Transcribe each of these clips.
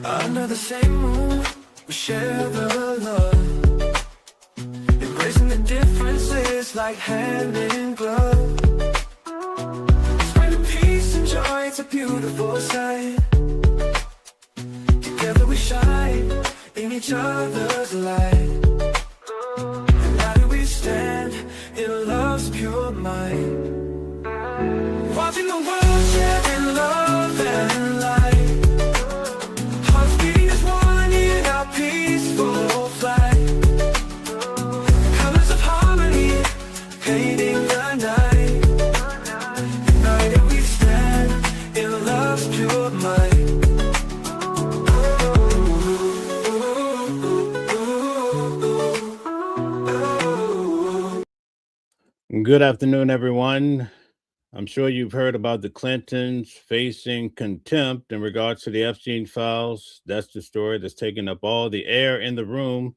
Under the same roof, we share the love, embracing the differences like hand in glove. Spreading peace and joy, it's a beautiful sight. Together we shine in each other's light. And now do we stand in love's pure might, watching the world share in love and light. Peaceful flag, colors of harmony, painting the night. United we stand in love's pure might. Good afternoon, everyone. I'm sure you've heard about the Clintons facing contempt in regards to the Epstein files. That's the story that's taking up all the air in the room.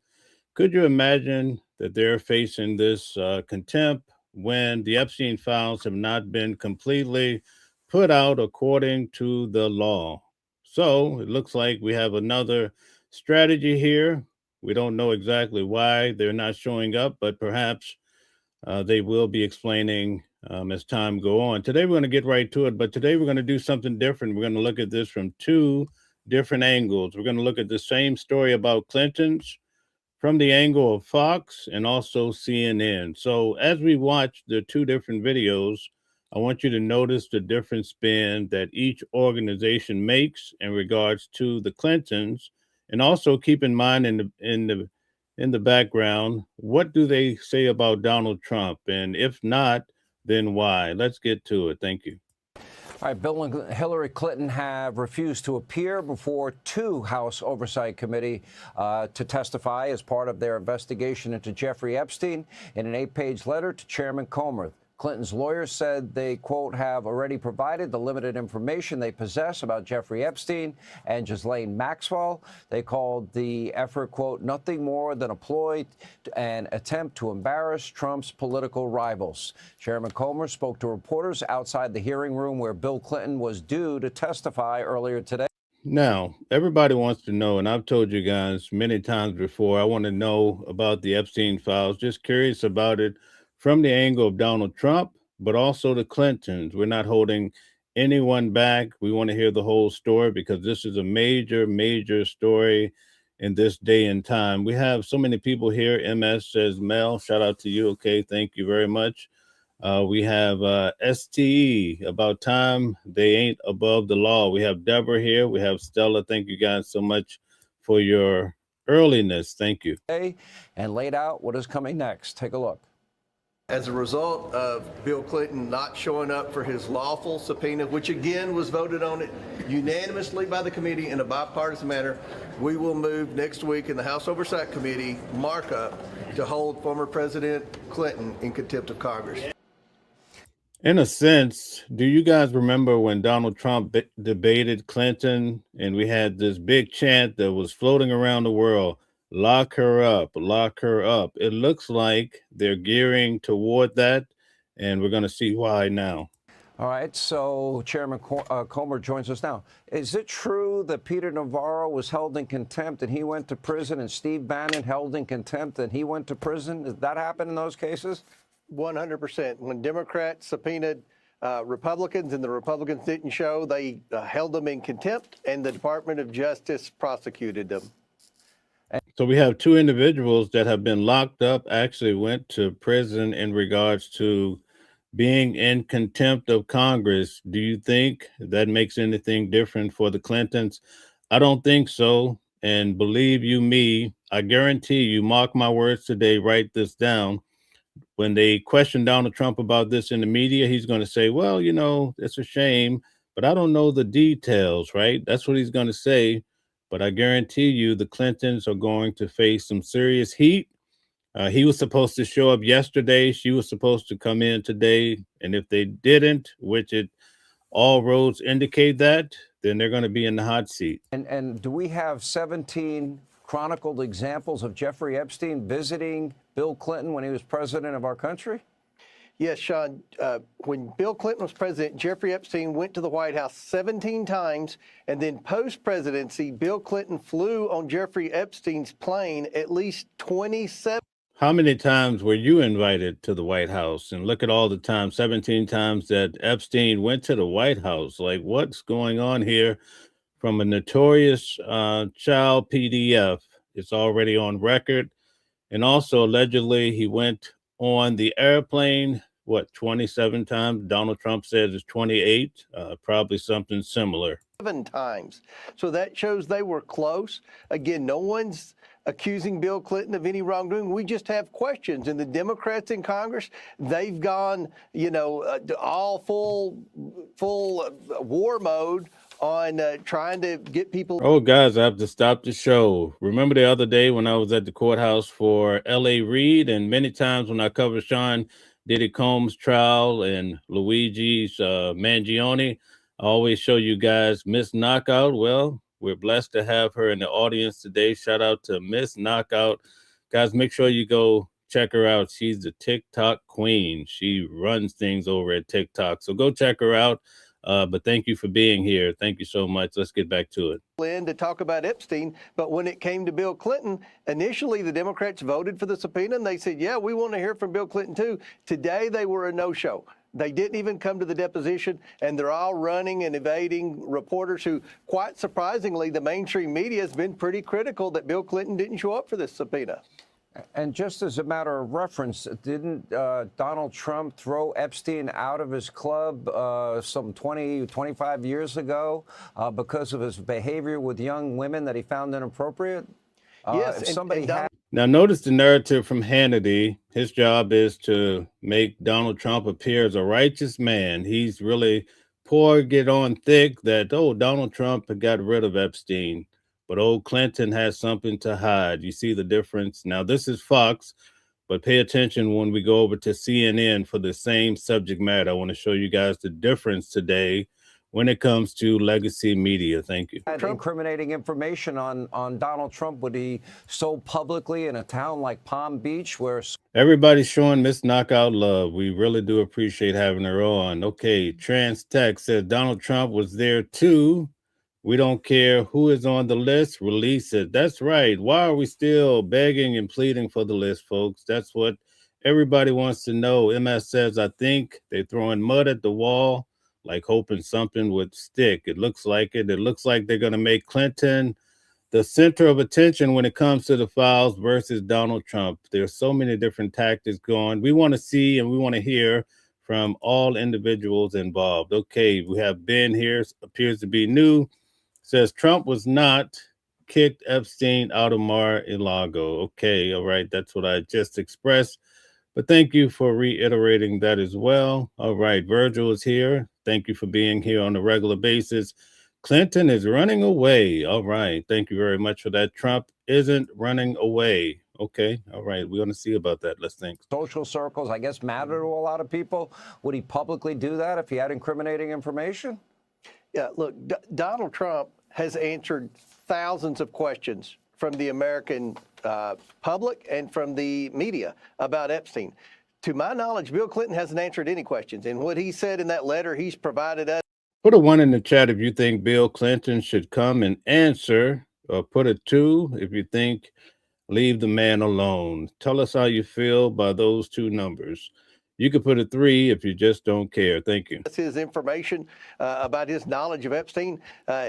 Could you imagine that they're facing this contempt when the Epstein files have not been completely put out according to the law? So it looks like we have another strategy here. We don't know exactly why they're not showing up, but perhaps they will be explaining as time go on. Today, we're going to get right to it, but today we're going to do something different. We're going to look at this from two different angles. We're going to look at the same story about Clintons from the angle of Fox and also CNN. So as we watch the two different videos, I want you to notice the different spin that each organization makes in regards to the Clintons, and also keep in mind in the background, what do they say about Donald Trump? And if not, then why? Let's get to it. Thank you. All right, Bill and Hillary Clinton have refused to appear before two House Oversight Committee to testify as part of their investigation into Jeffrey Epstein. In an 8-page letter to Chairman Comer, Clinton's lawyers said they, quote, have already provided the limited information they possess about Jeffrey Epstein and Ghislaine Maxwell. They called the effort, quote, nothing more than a ploy and attempt to embarrass Trump's political rivals. Chairman Comer spoke to reporters outside the hearing room where Bill Clinton was due to testify earlier today. Now, everybody wants to know, and I've told you guys many times before, I want to know about the Epstein files, just curious about it from the angle of Donald Trump, but also the Clintons. We're not holding anyone back. We want to hear the whole story because this is a major, major story in this day and time. We have so many people here. MS says, Mel, shout out to you. Okay, thank you very much. We have STE, about time they ain't above the law. We have Deborah here. We have Stella. Thank you guys so much for your earliness. Thank you. And laid out what is coming next. Take a look. As a result of Bill Clinton not showing up for his lawful subpoena, which again was voted on it unanimously by the committee in a bipartisan manner, we will move next week in the House Oversight Committee markup to hold former President Clinton in contempt of Congress. In a sense, do you guys remember when Donald Trump debated Clinton and we had this big chant that was floating around the world? Lock her up, lock her up. It looks like they're gearing toward that, and we're going to see why now. All right, so Chairman Comer joins us now. Is it true that Peter Navarro was held in contempt and he went to prison, and Steve Bannon held in contempt and he went to prison? Did that happen in those cases? 100%. When Democrats subpoenaed Republicans and the Republicans didn't show, they held them in contempt, and the Department of Justice prosecuted them. So we have two individuals that have been locked up, actually went to prison in regards to being in contempt of Congress. Do you think that makes anything different for the Clintons? I don't think so. And believe you me, I guarantee you, mark my words today, write this down. When they question Donald Trump about this in the media, he's going to say, well, you know, it's a shame, but I don't know the details, right? That's what he's going to say. But I guarantee you the Clintons are going to face some serious heat. He was supposed to show up yesterday. She was supposed to come in today. And if they didn't, which all roads indicate that, then they're going to be in the hot seat. And do we have 17 chronicled examples of Jeffrey Epstein visiting Bill Clinton when he was president of our country? Yes, Sean, when Bill Clinton was president, Jeffrey Epstein went to the White House 17 times, and then post-presidency, Bill Clinton flew on Jeffrey Epstein's plane at least 27. How many times were you invited to the White House? And look at all the times, 17 times that Epstein went to the White House. Like, what's going on here? From a notorious child PDF, it's already on record. And also, allegedly, he went on the airplane, 27 times? Donald Trump says it's 28, probably something similar. 7 times. So that shows they were close. Again, no one's accusing Bill Clinton of any wrongdoing. We just have questions. And the Democrats in Congress, they've gone, all full war mode on trying to get people. Oh, guys, I have to stop the show. Remember the other day when I was at the courthouse for L.A. Reid, and many times when I covered Sean Diddy Combs' trial and Luigi's Mangione, I always show you guys Miss Knockout. Well, we're blessed to have her in the audience today. Shout out to Miss Knockout. Guys, make sure you go check her out. She's the TikTok queen. She runs things over at TikTok. So go check her out. But thank you for being here. Thank you so much. Let's get back to it. To talk about Epstein, but when it came to Bill Clinton, initially the Democrats voted for the subpoena, and they said, yeah, we want to hear from Bill Clinton too. Today they were a no-show. They didn't even come to the deposition, and they're all running and evading reporters who, quite surprisingly, the mainstream media has been pretty critical that Bill Clinton didn't show up for this subpoena. And just as a matter of reference, didn't Donald Trump throw Epstein out of his club some 25 years ago because of his behavior with young women that he found inappropriate? Yes. Now, notice the narrative from Hannity. His job is to make Donald Trump appear as a righteous man. He's really get on thick that, Donald Trump got rid of Epstein. But old Clinton has something to hide. You see the difference? Now, this is Fox, but pay attention when we go over to CNN for the same subject matter. I want to show you guys the difference today when it comes to legacy media. Thank you. Incriminating information on Donald Trump, what he sold publicly in a town like Palm Beach, where everybody's showing Miss Knockout love. We really do appreciate having her on. Okay, Trans Tech says Donald Trump was there too. We don't care who is on the list, release it. That's right. Why are we still begging and pleading for the list, folks? That's what everybody wants to know. MS says, I think they're throwing mud at the wall, like hoping something would stick. It looks like it. It looks like they're going to make Clinton the center of attention when it comes to the files versus Donald Trump. There's so many different tactics going. We want to see and we want to hear from all individuals involved. Okay, we have Ben here, appears to be new. Says Trump was not kicked Epstein out of Mar-a-Lago. Okay, all right, that's what I just expressed. But thank you for reiterating that as well. All right, Virgil is here. Thank you for being here on a regular basis. Clinton is running away. All right, thank you very much for that. Trump isn't running away. Okay, all right, we're going to see about that. Let's think. Social circles, I guess, matter to a lot of people. Would he publicly do that if he had incriminating information? Yeah, look, Donald Trump has answered thousands of questions from the American public and from the media about Epstein. To my knowledge, Bill Clinton hasn't answered any questions. And what he said in that letter he's provided us. Put a 1 in the chat if you think Bill Clinton should come and answer, or put a 2 if you think leave the man alone. Tell us how you feel by those 2 numbers. You could put a 3 if you just don't care. Thank you. That's his information about his knowledge of Epstein.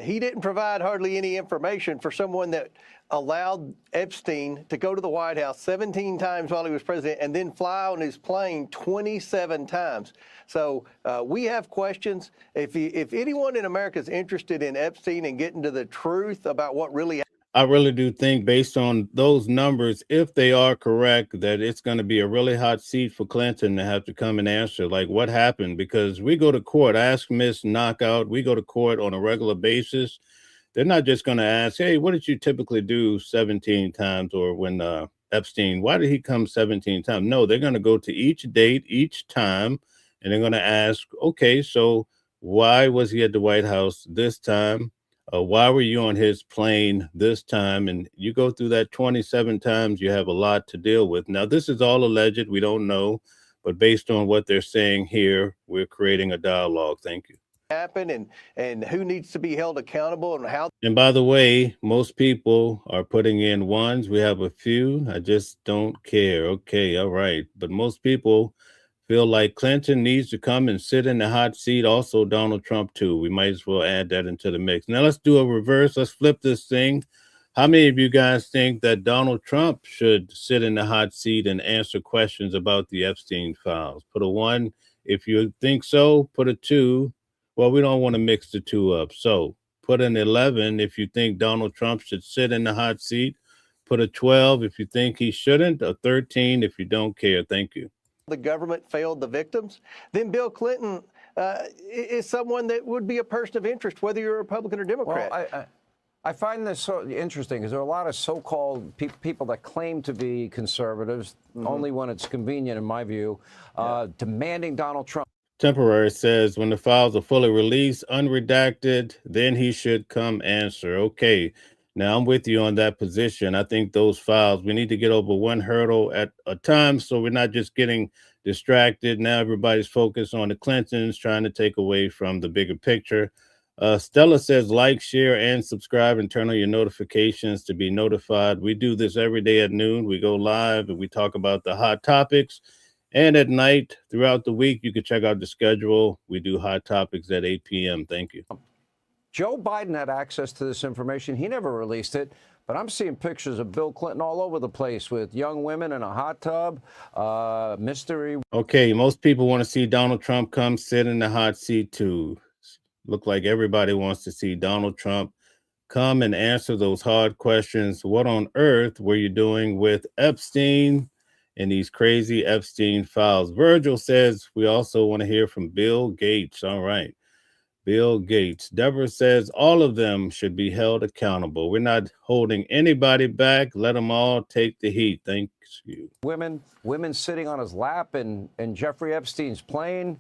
He didn't provide hardly any information for someone that allowed Epstein to go to the White House 17 times while he was president and then fly on his plane 27 times. So we have questions. If anyone in America is interested in Epstein and getting to the truth about what really happened, I really do think, based on those numbers, if they are correct, that it's going to be a really hot seat for Clinton to have to come and answer, like, what happened? Because we go to court. Ask Miss Knockout. We go to court on a regular basis. They're not just going to ask, hey, what did you typically do 17 times? Or when Epstein, why did he come 17 times? No, they're going to go to each date, each time, and they're going to ask, okay, so why was he at the White House this time? Why were you on his plane this time? And you go through that 27 times, you have a lot to deal with. Now, this is all alleged. We don't know. But based on what they're saying here, we're creating a dialogue. Thank you. Happen and who needs to be held accountable and how. And by the way, most people are putting in ones. We have a few. I just don't care. Okay, all right. But most people feel like Clinton needs to come and sit in the hot seat. Also, Donald Trump, too. We might as well add that into the mix. Now, let's do a reverse. Let's flip this thing. How many of you guys think that Donald Trump should sit in the hot seat and answer questions about the Epstein files? Put a 1 if you think so. Put a 2. Well, we don't want to mix the 2 up. So put an 11 if you think Donald Trump should sit in the hot seat. Put a 12 if you think he shouldn't. A 13 if you don't care. Thank you. The government failed the victims, then Bill Clinton is someone that would be a person of interest, whether you're a Republican or Democrat. Well, I find this so interesting because there are a lot of so-called people that claim to be conservatives, only when it's convenient, in my view, demanding Donald Trump. Temporary says when the files are fully released, unredacted, then he should come answer. Okay. Now, I'm with you on that position. I think those files, we need to get over one hurdle at a time so we're not just getting distracted. Now everybody's focused on the Clintons, trying to take away from the bigger picture. Stella says, like, share, and subscribe, and turn on your notifications to be notified. We do this every day at noon. We go live and we talk about the hot topics. And at night, throughout the week, you can check out the schedule. We do hot topics at 8 p.m. Thank you. Joe Biden had access to this information. He never released it. But I'm seeing pictures of Bill Clinton all over the place with young women in a hot tub, mystery. Okay, most people want to see Donald Trump come sit in the hot seat too. Look like everybody wants to see Donald Trump come and answer those hard questions. What on earth were you doing with Epstein and these crazy Epstein files? Virgil says we also want to hear from Bill Gates. All right. Bill Gates. Deborah says all of them should be held accountable. We're not holding anybody back. Let them all take the heat. Thanks you. Women sitting on his lap in Jeffrey Epstein's plane,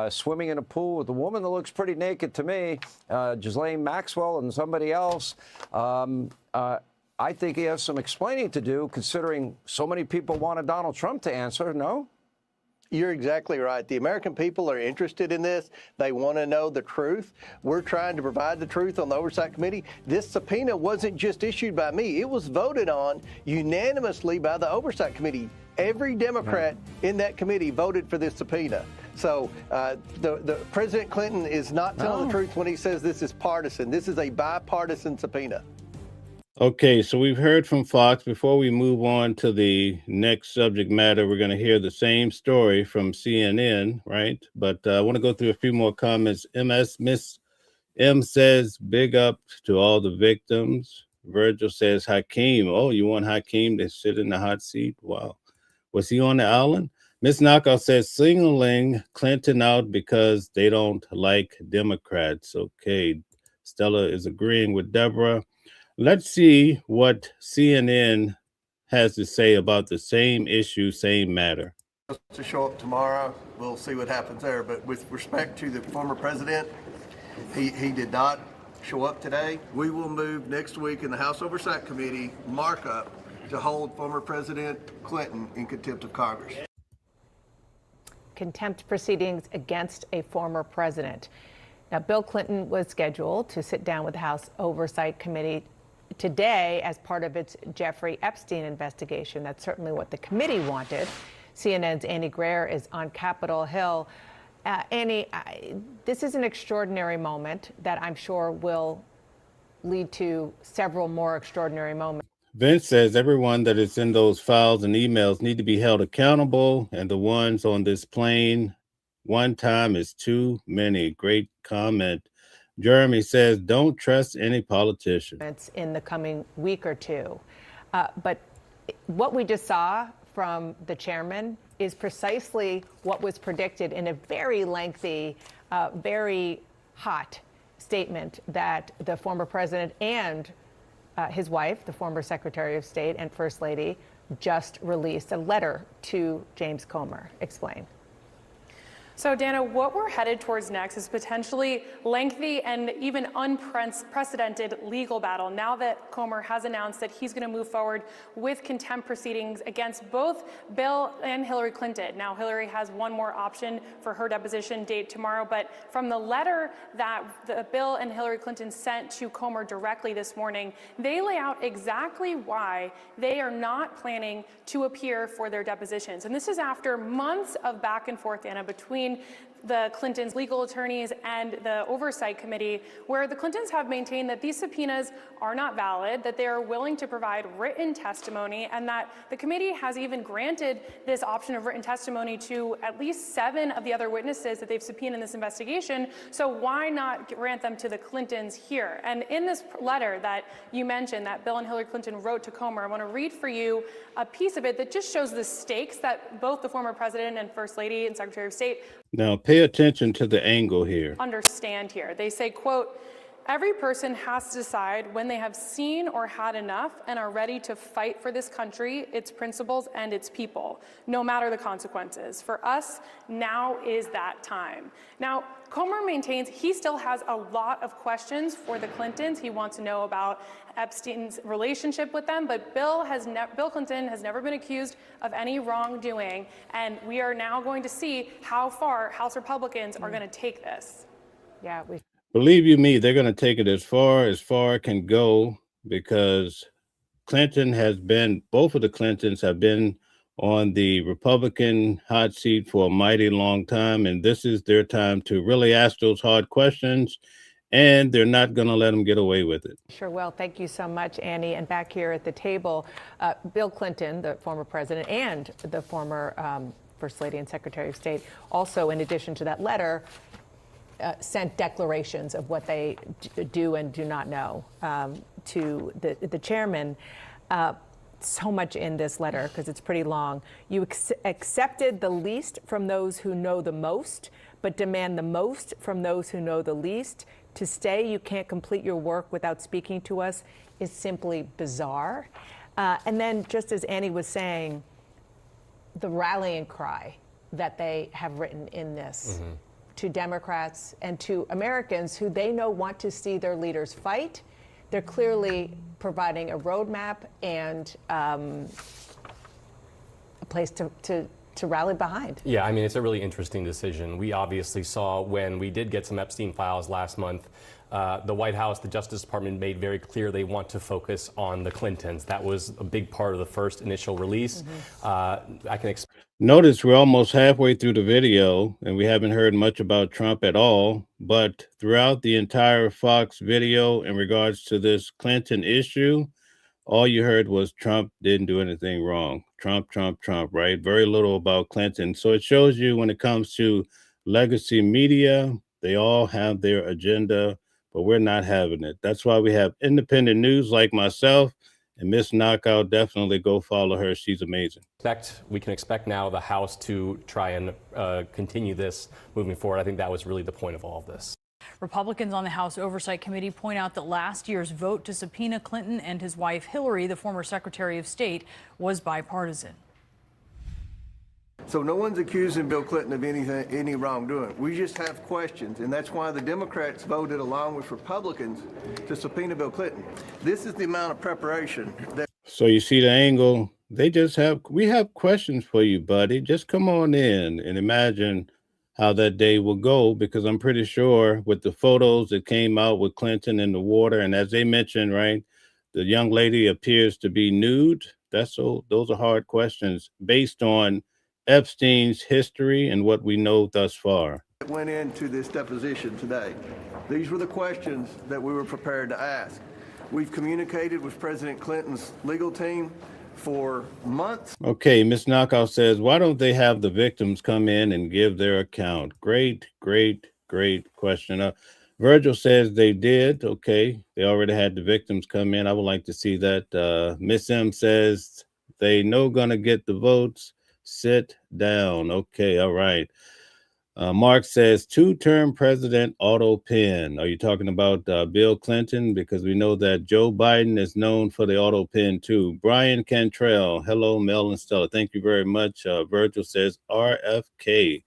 swimming in a pool with a woman that looks pretty naked to me, Ghislaine Maxwell and somebody else. I think he has some explaining to do, considering so many people wanted Donald Trump to answer. No? You're exactly right. The American people are interested in this. They want to know the truth. We're trying to provide the truth on the Oversight Committee. This subpoena wasn't just issued by me. It was voted on unanimously by the Oversight Committee. Every Democrat in that committee voted for this subpoena. So the President Clinton is not telling the truth when he says this is partisan. This is a bipartisan subpoena. Okay, so we've heard from Fox. Before we move on to the next subject matter, we're going to hear the same story from CNN, right? But I want to go through a few more comments. Miss M says, big up to all the victims. Virgil says, Hakeem. Oh, you want Hakeem to sit in the hot seat? Wow. Was he on the island? Miss Knockout says, singling Clinton out because they don't like Democrats. Okay, Stella is agreeing with Deborah. Let's see what CNN has to say about the same issue, same matter. To show up tomorrow, we'll see what happens there. But with respect to the former president, he did not show up today. We will move next week in the House Oversight Committee markup to hold former President Clinton in contempt of Congress. Contempt proceedings against a former president. Now, Bill Clinton was scheduled to sit down with the House Oversight Committee today as part of its Jeffrey Epstein investigation. That's certainly what the committee wanted. CNN's Annie Graer is on Capitol Hill. Annie, this is an extraordinary moment that I'm sure will lead to several more extraordinary moments. Vince says everyone that is in those files and emails need to be held accountable, and the ones on this plane, one time is too many. Great comment. Jeremy says, don't trust any politician. In the coming week or two. But what we just saw from the chairman is precisely what was predicted in a very lengthy, very hot statement that the former president and his wife, the former Secretary of State and First Lady, just released a letter to James Comer. Explain. So, Dana, what we're headed towards next is potentially lengthy and even unprecedented legal battle now that Comer has announced that he's going to move forward with contempt proceedings against both Bill and Hillary Clinton. Now, Hillary has one more option for her deposition date tomorrow, but from the letter that Bill and Hillary Clinton sent to Comer directly this morning, they lay out exactly why they are not planning to appear for their depositions. And this is after months of back and forth, Dana, between the Clintons' legal attorneys and the Oversight Committee, where the Clintons have maintained that these subpoenas are not valid, that they are willing to provide written testimony, and that the committee has even granted this option of written testimony to at least 7 of the other witnesses that they've subpoenaed in this investigation. So why not grant them to the Clintons here? And in this letter that you mentioned that Bill and Hillary Clinton wrote to Comer, I want to read for you a piece of it that just shows the stakes that both the former president and First Lady and Secretary of State Now, pay attention to the angle here. understand here. They say, quote, every person has to decide when they have seen or had enough and are ready to fight for this country, its principles, and its people, no matter the consequences. For us, now is that time. Now, Comer maintains he still has a lot of questions for the Clintons. He wants to know about Epstein's relationship with them, but Bill Clinton has never been accused of any wrongdoing, and we are now going to see how far House Republicans are going to take this. Yeah, Believe you me, they're going to take it as far it can go, because both of the Clintons have been on the Republican hot seat for a mighty long time, and this is their time to really ask those hard questions, and they're not going to let them get away with it. sure will. Thank you so much, Annie. And back here at the table, Bill Clinton, the former president, and the former First Lady and Secretary of State, also, in addition to that letter, sent declarations of what they do and do not know to the chairman. So much in this letter, because it's pretty long. You accepted the least from those who know the most, but demand the most from those who know the least. To say you can't complete your work without speaking to us is simply bizarre. And then, just as Annie was saying, the rallying cry that they have written in this to Democrats and to Americans who they know want to see their leaders fight. They're clearly providing a roadmap and a place to rally behind. Yeah, I mean, it's a really interesting decision. We obviously saw when we did get some Epstein files last month, the White House, the Justice Department made very clear they want to focus on the Clintons. That was a big part of the first initial release. Notice we're almost halfway through the video, and we haven't heard much about Trump at all. But throughout the entire Fox video in regards to this Clinton issue, all you heard was Trump didn't do anything wrong. Trump, Trump, Trump, right? Very little about Clinton. So it shows you when it comes to legacy media, they all have their agenda, but we're not having it. That's why we have independent news like myself. And Miss Knockout, definitely go follow her. She's amazing. We can expect now the House to try and continue this moving forward. I think that was really the point of all of this. Republicans on the House Oversight Committee point out that last year's vote to subpoena Clinton and his wife Hillary, the former Secretary of State, was bipartisan. So no one's accusing Bill Clinton of any wrongdoing. We just have questions, and that's why the Democrats voted along with Republicans to subpoena Bill Clinton. This is the amount of preparation that. So you see the angle. We have questions for you, buddy. Just come on in and imagine how that day will go, because I'm pretty sure with the photos that came out with Clinton in the water, and as they mentioned, right, the young lady appears to be nude. Those are hard questions based on Epstein's history and what we know thus far. Went into this deposition today. These were the questions that we were prepared to ask. We've communicated with President Clinton's legal team for months. Okay, Ms. Knockout says, why don't they have the victims come in and give their account? Great question. Virgil says they did. Okay, they already had the victims come in. I would like to see that. Miss M says they know gonna get the votes. Sit down. Okay, all right. Mark says 2-term president auto pen. Are you talking about Bill Clinton? Because we know that Joe Biden is known for the auto pen too. Brian Cantrell. Hello, Mel and Stella. Thank you very much. Virgil says RFK.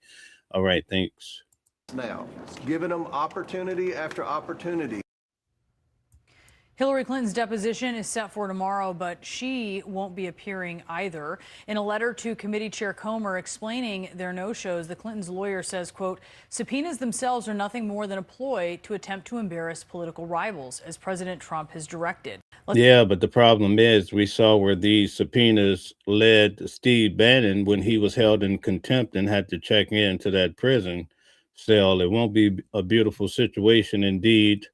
All right, thanks. Now, giving them opportunity after opportunity. Hillary Clinton's deposition is set for tomorrow, but she won't be appearing either. In a letter to Committee Chair Comer explaining their no-shows, the Clintons' lawyer says, quote, subpoenas themselves are nothing more than a ploy to attempt to embarrass political rivals, as President Trump has directed. Yeah, but the problem is we saw where these subpoenas led Steve Bannon when he was held in contempt and had to check into that prison cell. It won't be a beautiful situation indeed.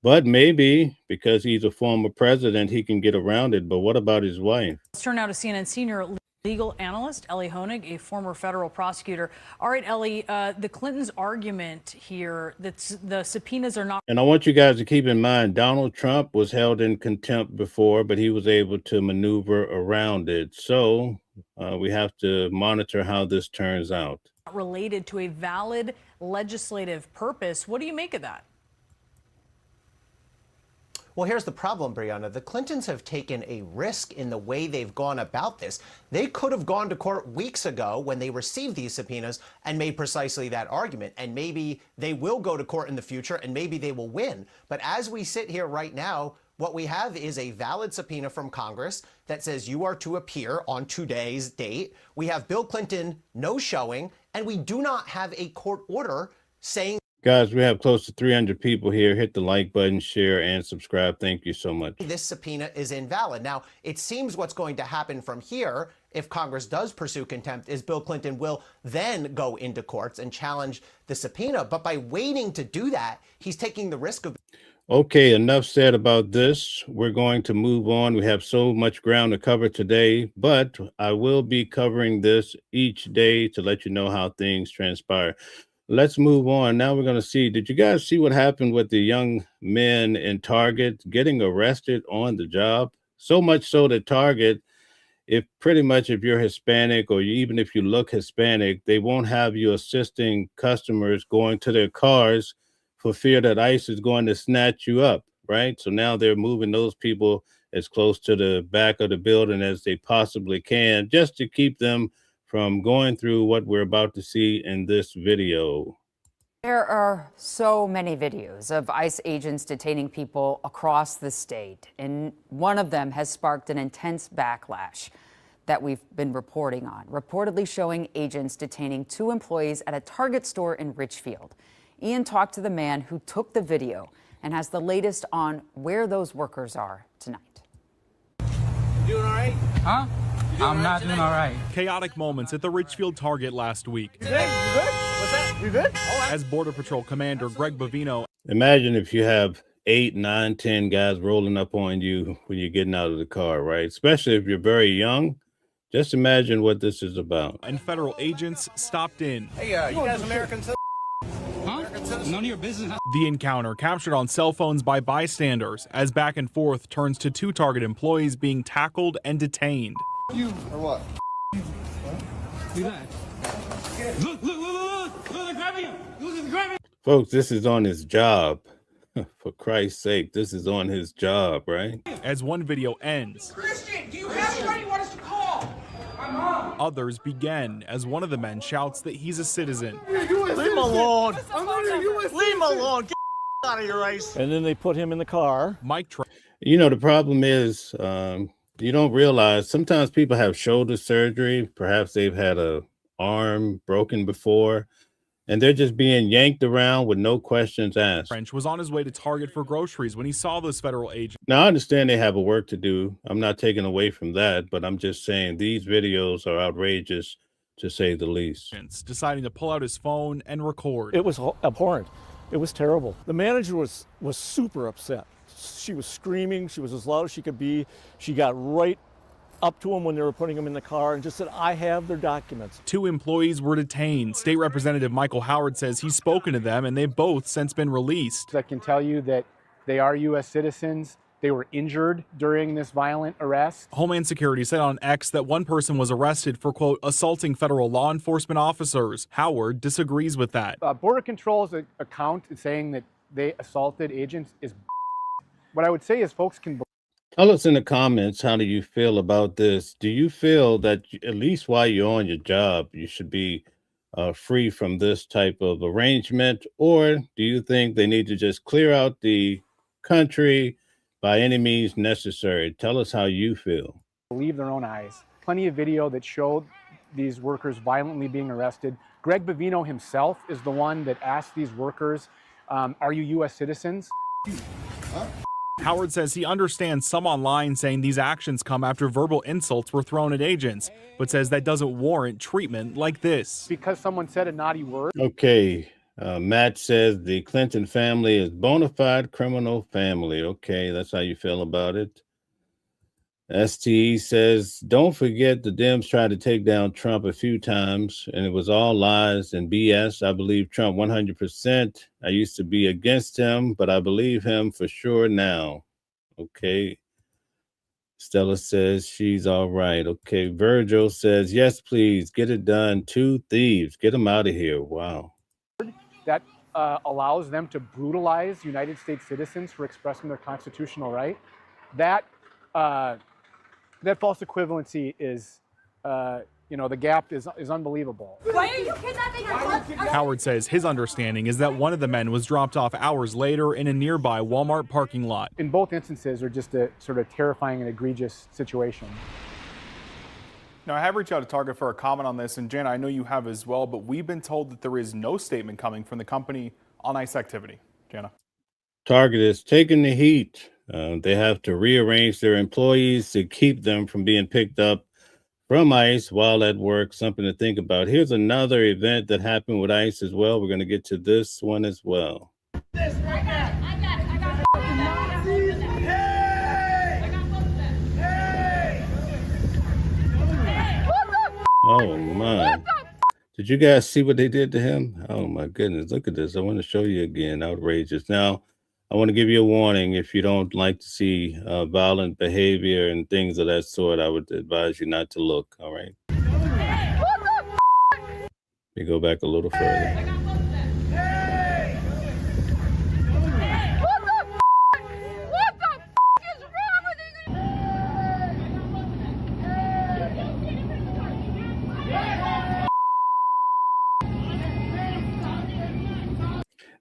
But maybe because he's a former president, he can get around it. But what about his wife? Let's turn now to CNN senior legal analyst Ellie Honig, a former federal prosecutor. All right, Ellie, the Clintons' argument here that the subpoenas are not. And I want you guys to keep in mind, Donald Trump was held in contempt before, but he was able to maneuver around it. So we have to monitor how this turns out. Related to a valid legislative purpose. What do you make of that? Well, here's the problem, Brianna. The Clintons have taken a risk in the way they've gone about this. They could have gone to court weeks ago when they received these subpoenas and made precisely that argument. And maybe they will go to court in the future and maybe they will win. But as we sit here right now, what we have is a valid subpoena from Congress that says you are to appear on today's date. We have Bill Clinton no showing, and we do not have a court order saying. Guys, we have close to 300 people here. Hit the like button, share, and subscribe. Thank you so much. This subpoena is invalid. Now, it seems what's going to happen from here, if Congress does pursue contempt, is Bill Clinton will then go into courts and challenge the subpoena. But by waiting to do that, he's taking the risk of. Okay, enough said about this. We're going to move on. We have so much ground to cover today, but I will be covering this each day to let you know how things transpire. Let's move on. Now we're going to see, did you guys see what happened with the young men in Target getting arrested on the job? So much so that Target, if you're Hispanic or even if you look Hispanic, they won't have you assisting customers going to their cars for fear that ICE is going to snatch you up, right? So now they're moving those people as close to the back of the building as they possibly can, just to keep them from going through what we're about to see in this video. There are so many videos of ICE agents detaining people across the state, and one of them has sparked an intense backlash that we've been reporting on, reportedly showing agents detaining 2 employees at a Target store in Richfield. Ian talked to the man who took the video and has the latest on where those workers are tonight. You doing all right? Huh? I'm not doing all right. Chaotic moments at the Richfield Target last week. You good? What's that? You good? All right. As Border Patrol Commander Greg Bovino. Imagine if you have 8, 9, 10 guys rolling up on you when you're getting out of the car, right? Especially if you're very young. Just imagine what this is about. And federal agents stopped in. Hey, you guys Americans? Huh? None of your business. The encounter captured on cell phones by bystanders as back and forth turns to 2 Target employees being tackled and detained. You or what? Look at that. Look, they're grabbing him. Look, they're grabbing him. Folks, this is on his job. For Christ's sake, this is on his job, right? As one video ends, Christian, do you have somebody you want us to call? My mom. others begin as one of the men shouts that he's a citizen. Leave him alone. Leave him alone. Get out of your ice. And then they put him in the car. You know, the problem is you don't realize sometimes people have shoulder surgery. Perhaps they've had a arm broken before, and they're just being yanked around with no questions asked. French was on his way to Target for groceries when he saw those federal agents. Now, I understand they have a work to do. I'm not taking away from that, but I'm just saying these videos are outrageous, to say the least. Deciding to pull out his phone and record. It was abhorrent. It was terrible. The manager was super upset. She was screaming. She was as loud as she could be. She got right up to him when they were putting him in the car and just said, I have their documents. 2 employees were detained. State Representative Michael Howard says he's spoken to them and they've both since been released. I can tell you that they are U.S. citizens. They were injured during this violent arrest. Homeland Security said on X that one person was arrested for, quote, assaulting federal law enforcement officers. Howard disagrees with that. Border Control's account saying that they assaulted agents is what I would say is folks can. Tell us in the comments, how do you feel about this? Do you feel that at least while you're on your job, you should be free from this type of arrangement? Or do you think they need to just clear out the country by any means necessary? Tell us how you feel. Believe their own eyes. Plenty of video that showed these workers violently being arrested. Greg Bavino himself is the one that asked these workers, are you U.S. citizens? Howard says he understands some online saying these actions come after verbal insults were thrown at agents, but says that doesn't warrant treatment like this. Because someone said a naughty word. Okay. Matt says the Clinton family is bona fide criminal family. Okay, that's how you feel about it. STE says, don't forget the Dems tried to take down Trump a few times, and it was all lies and BS. I believe Trump 100%. I used to be against him, but I believe him for sure now. Okay. Stella says she's all right. Okay. Virgil says, yes, please, get it done. 2 thieves. Get them out of here. Wow. That allows them to brutalize United States citizens for expressing their constitutional right. That false equivalency is, the gap is unbelievable. Why are you kidnapping us? Howard says his understanding is that one of the men was dropped off hours later in a nearby Walmart parking lot. In both instances are just a sort of terrifying and egregious situation. Now, I have reached out to Target for a comment on this, and Jana, I know you have as well, but we've been told that there is no statement coming from the company on ICE activity. Jana. Target is taking the heat. They have to rearrange their employees to keep them from being picked up from ICE while at work. Something to think about. Here's another event that happened with ICE as well. We're going to get to this one as well. This right now. I got it. Oh my. Did you guys see what they did to him? Oh my goodness. Look at this. I want to show you again. Outrageous. Now, I want to give you a warning. If you don't like to see violent behavior and things of that sort, I would advise you not to look. All right. Let me go back a little further.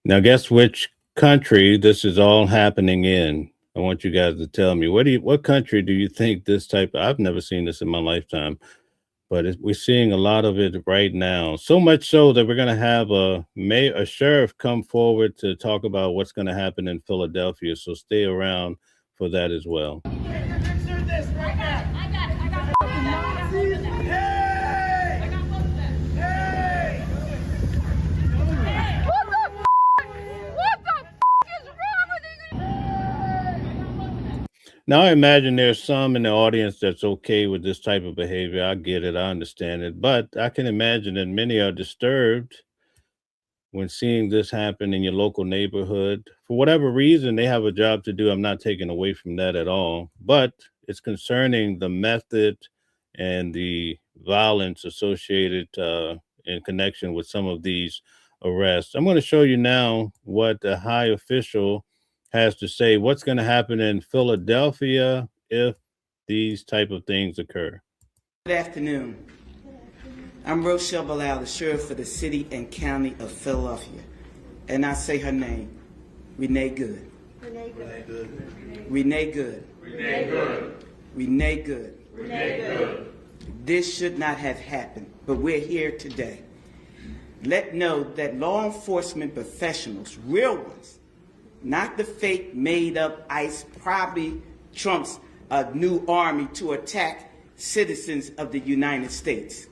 Now, guess which country this is all happening in? I want you guys to tell me. What country do you think this type of, I've never seen this in my lifetime, but we're seeing a lot of it right now. So much so that we're going to have a sheriff come forward to talk about what's going to happen in Philadelphia. So stay around for that as well. Now, I imagine there's some in the audience that's okay with this type of behavior. I get it. I understand it. But I can imagine that many are disturbed when seeing this happen in your local neighborhood. For whatever reason, they have a job to do. I'm not taking away from that at all. But it's concerning the method and the violence associated in connection with some of these arrests. I'm going to show you now what a high official has to say. What's going to happen in Philadelphia if these type of things occur. Good afternoon. I'm Rochelle Bilal, the sheriff for the city and county of Philadelphia. And I say her name, Renee Good. Renee Good. Renee Good. Renee Good. Renee Good. Renee Good. This should not have happened, but we're here today. Let know that law enforcement professionals, real ones, not the fake made up ICE, probably Trump's new army to attack citizens of the United States.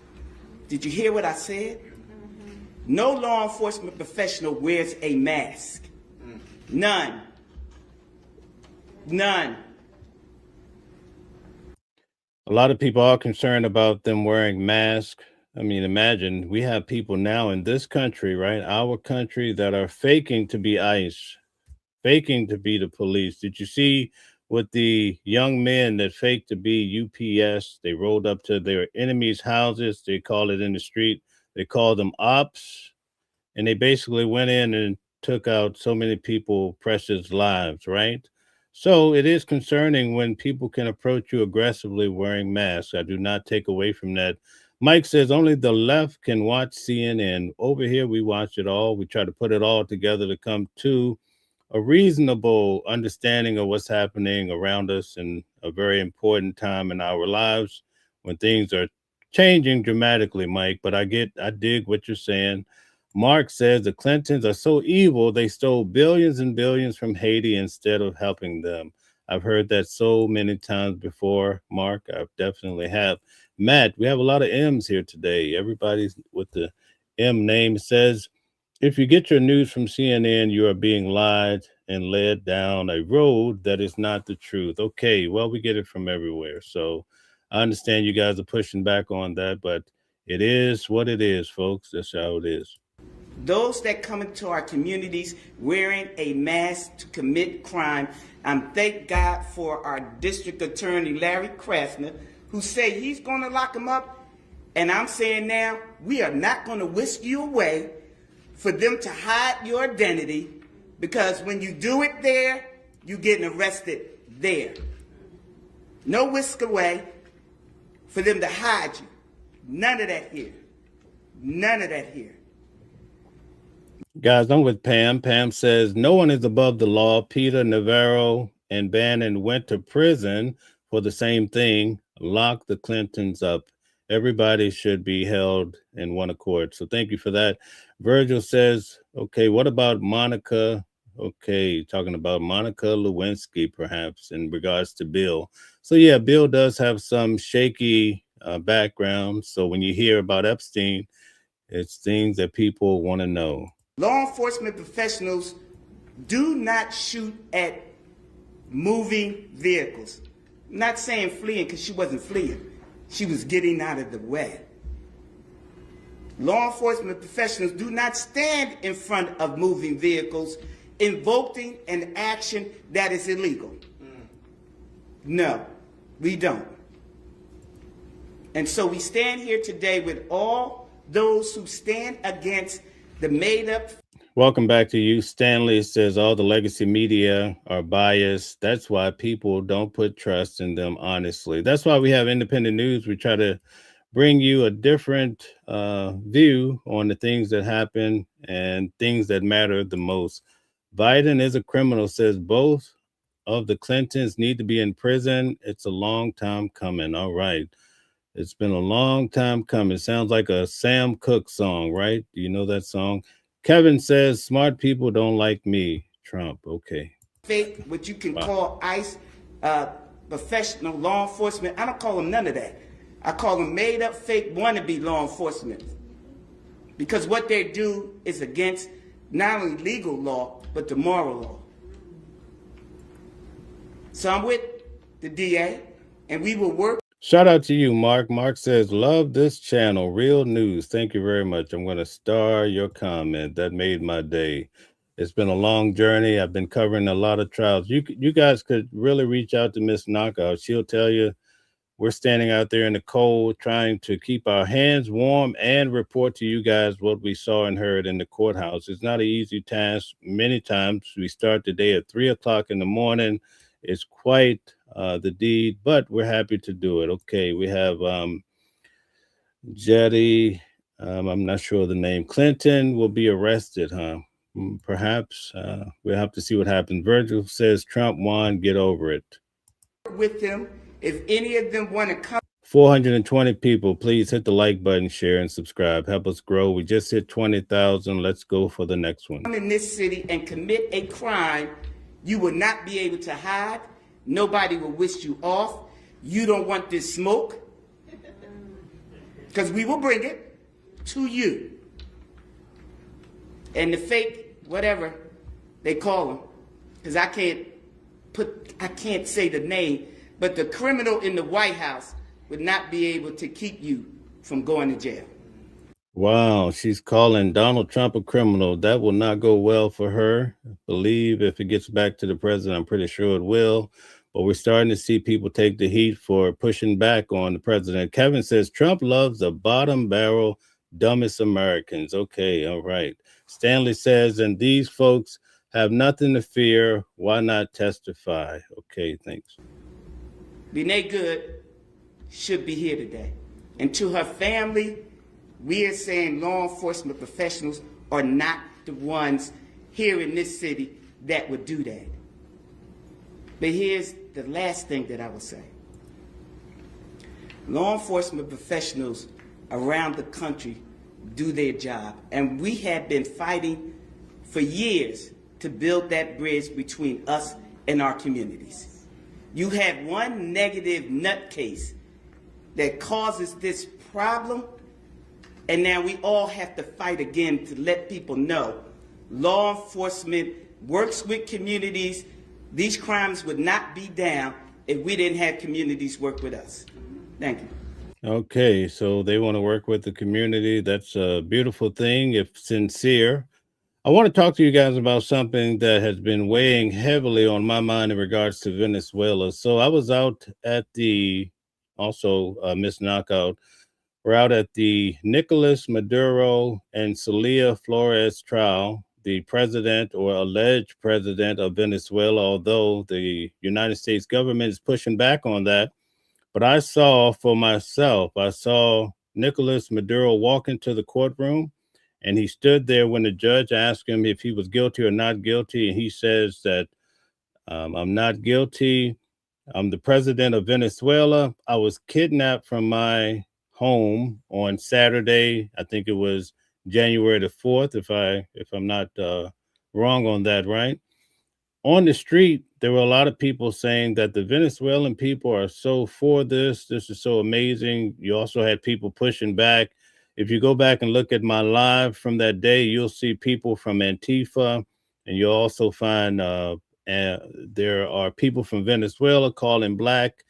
Did you hear what I said? No law enforcement professional wears a mask. None. None. A lot of people are concerned about them wearing masks. I mean, imagine we have people now in this country, right? Our country, that are faking to be ICE, faking to be the police. Did you see with the young men that faked to be UPS? They rolled up to their enemies' houses. They call it in the street. They call them ops. And they basically went in and took out so many people, precious lives, right? So it is concerning when people can approach you aggressively wearing masks. I do not take away from that. Mike says only the left can watch CNN. Over here, we watch it all. We try to put it all together to come to a reasonable understanding of what's happening around us in a very important time in our lives when things are changing dramatically, Mike. But I dig what you're saying. Mark says the Clintons are so evil, they stole billions and billions from Haiti instead of helping them. I've heard that so many times before, Mark. I definitely have. Matt, we have a lot of M's here today. Everybody's with the M name. Says, if you get your news from CNN, you are being lied and led down a road that is not the truth. Okay, well, we get it from everywhere. So I understand you guys are pushing back on that, but it is what it is, folks. That's how it is. Those that come into our communities wearing a mask to commit crime, thank God for our district attorney, Larry Krasner, who say he's going to lock them up. And I'm saying now, we are not going to whisk you away for them to hide your identity, because when you do it there, you're getting arrested there. No whisk away for them to hide you. None of that here. None of that here. Guys, I'm with Pam. Pam says, no one is above the law. Peter Navarro and Bannon went to prison for the same thing. Lock the Clintons up. Everybody should be held in one accord. So thank you for that. Virgil says, okay, what about Monica? Okay, talking about Monica Lewinsky, perhaps, in regards to Bill. So yeah, Bill does have some shaky background. So when you hear about Epstein, it's things that people want to know. Law enforcement professionals do not shoot at moving vehicles. I'm not saying fleeing, because she wasn't fleeing. She was getting out of the way. Law enforcement professionals do not stand in front of moving vehicles invoking an action that is illegal. No, we don't. And so we stand here today with all those who stand against the made-up. Welcome back to you. Stanley says all the legacy media are biased. That's why people don't put trust in them, honestly. That's why we have independent news. We try to bring you a different view on the things that happen and things that matter the most. Biden is a criminal, says both of the Clintons need to be in prison. It's a long time coming. All right. It's been a long time coming. Sounds like a Sam Cooke song, right? Do you know that song? Kevin says, smart people don't like me. Trump, okay. Fake, what you can call ICE, professional law enforcement. I don't call them none of that. I call them made up, fake, wannabe law enforcement. Because what they do is against not only legal law, but the moral law. So I'm with the DA, and we will work. Shout out to you, Mark. Mark says, love this channel, real news. Thank you very much. I'm going to star your comment. That made my day. It's been a long journey. I've been covering a lot of trials. You guys could really reach out to Miss Knockout. She'll tell you we're standing out there in the cold trying to keep our hands warm and report to you guys what we saw and heard in the courthouse. It's not an easy task. Many times we start the day at 3 o'clock in the morning. It's quite the deed, but we're happy to do it. Okay, we have Jetty, I'm not sure of the name. Clinton will be arrested, huh? Perhaps. We'll have to see what happens. Virgil says Trump won, get over it. With them, if any of them want to come. 420 people, please hit the like button, share, and subscribe. Help us grow. We just hit 20,000. Let's go for the next one. Come in this city and commit a crime, you will not be able to hide. Nobody will wish you off. You don't want this smoke, because we will bring it to you. And the fake, whatever they call them, because I can't say the name, but the criminal in the White House would not be able to keep you from going to jail. Wow, she's calling Donald Trump a criminal. That will not go well for her. I believe if it gets back to the president, I'm pretty sure it will. But we're starting to see people take the heat for pushing back on the president. Kevin says Trump loves the bottom barrel, dumbest Americans. Okay, all right. Stanley says, and these folks have nothing to fear. Why not testify? Okay, thanks. Renee Good should be here today. And to her family, we are saying law enforcement professionals are not the ones here in this city that would do that. But here's the last thing that I will say. Law enforcement professionals around the country do their job, and we have been fighting for years to build that bridge between us and our communities. You have one negative nutcase that causes this problem, and now we all have to fight again to let people know law enforcement works with communities. These crimes would not be down if we didn't have communities work with us. Thank you. Okay, so they want to work with the community. That's a beautiful thing, if sincere. I want to talk to you guys about something that has been weighing heavily on my mind in regards to Venezuela. So I was out at the, also Miss Knockout, we're out at the Nicolas Maduro and Celia Flores trial, the president or alleged president of Venezuela, although the United States government is pushing back on that. But I saw for myself, I saw Nicolas Maduro walk into the courtroom, and he stood there when the judge asked him if he was guilty or not guilty. And he says that I'm not guilty. I'm the president of Venezuela. I was kidnapped from my home on Saturday. I think it was January the 4th, if I'm not wrong on that, right? On the street, there were a lot of people saying that the Venezuelan people are so for this. This is so amazing. You also had people pushing back. If you go back and look at my live from that day, you'll see people from Antifa, and you'll also find there are people from Venezuela calling Black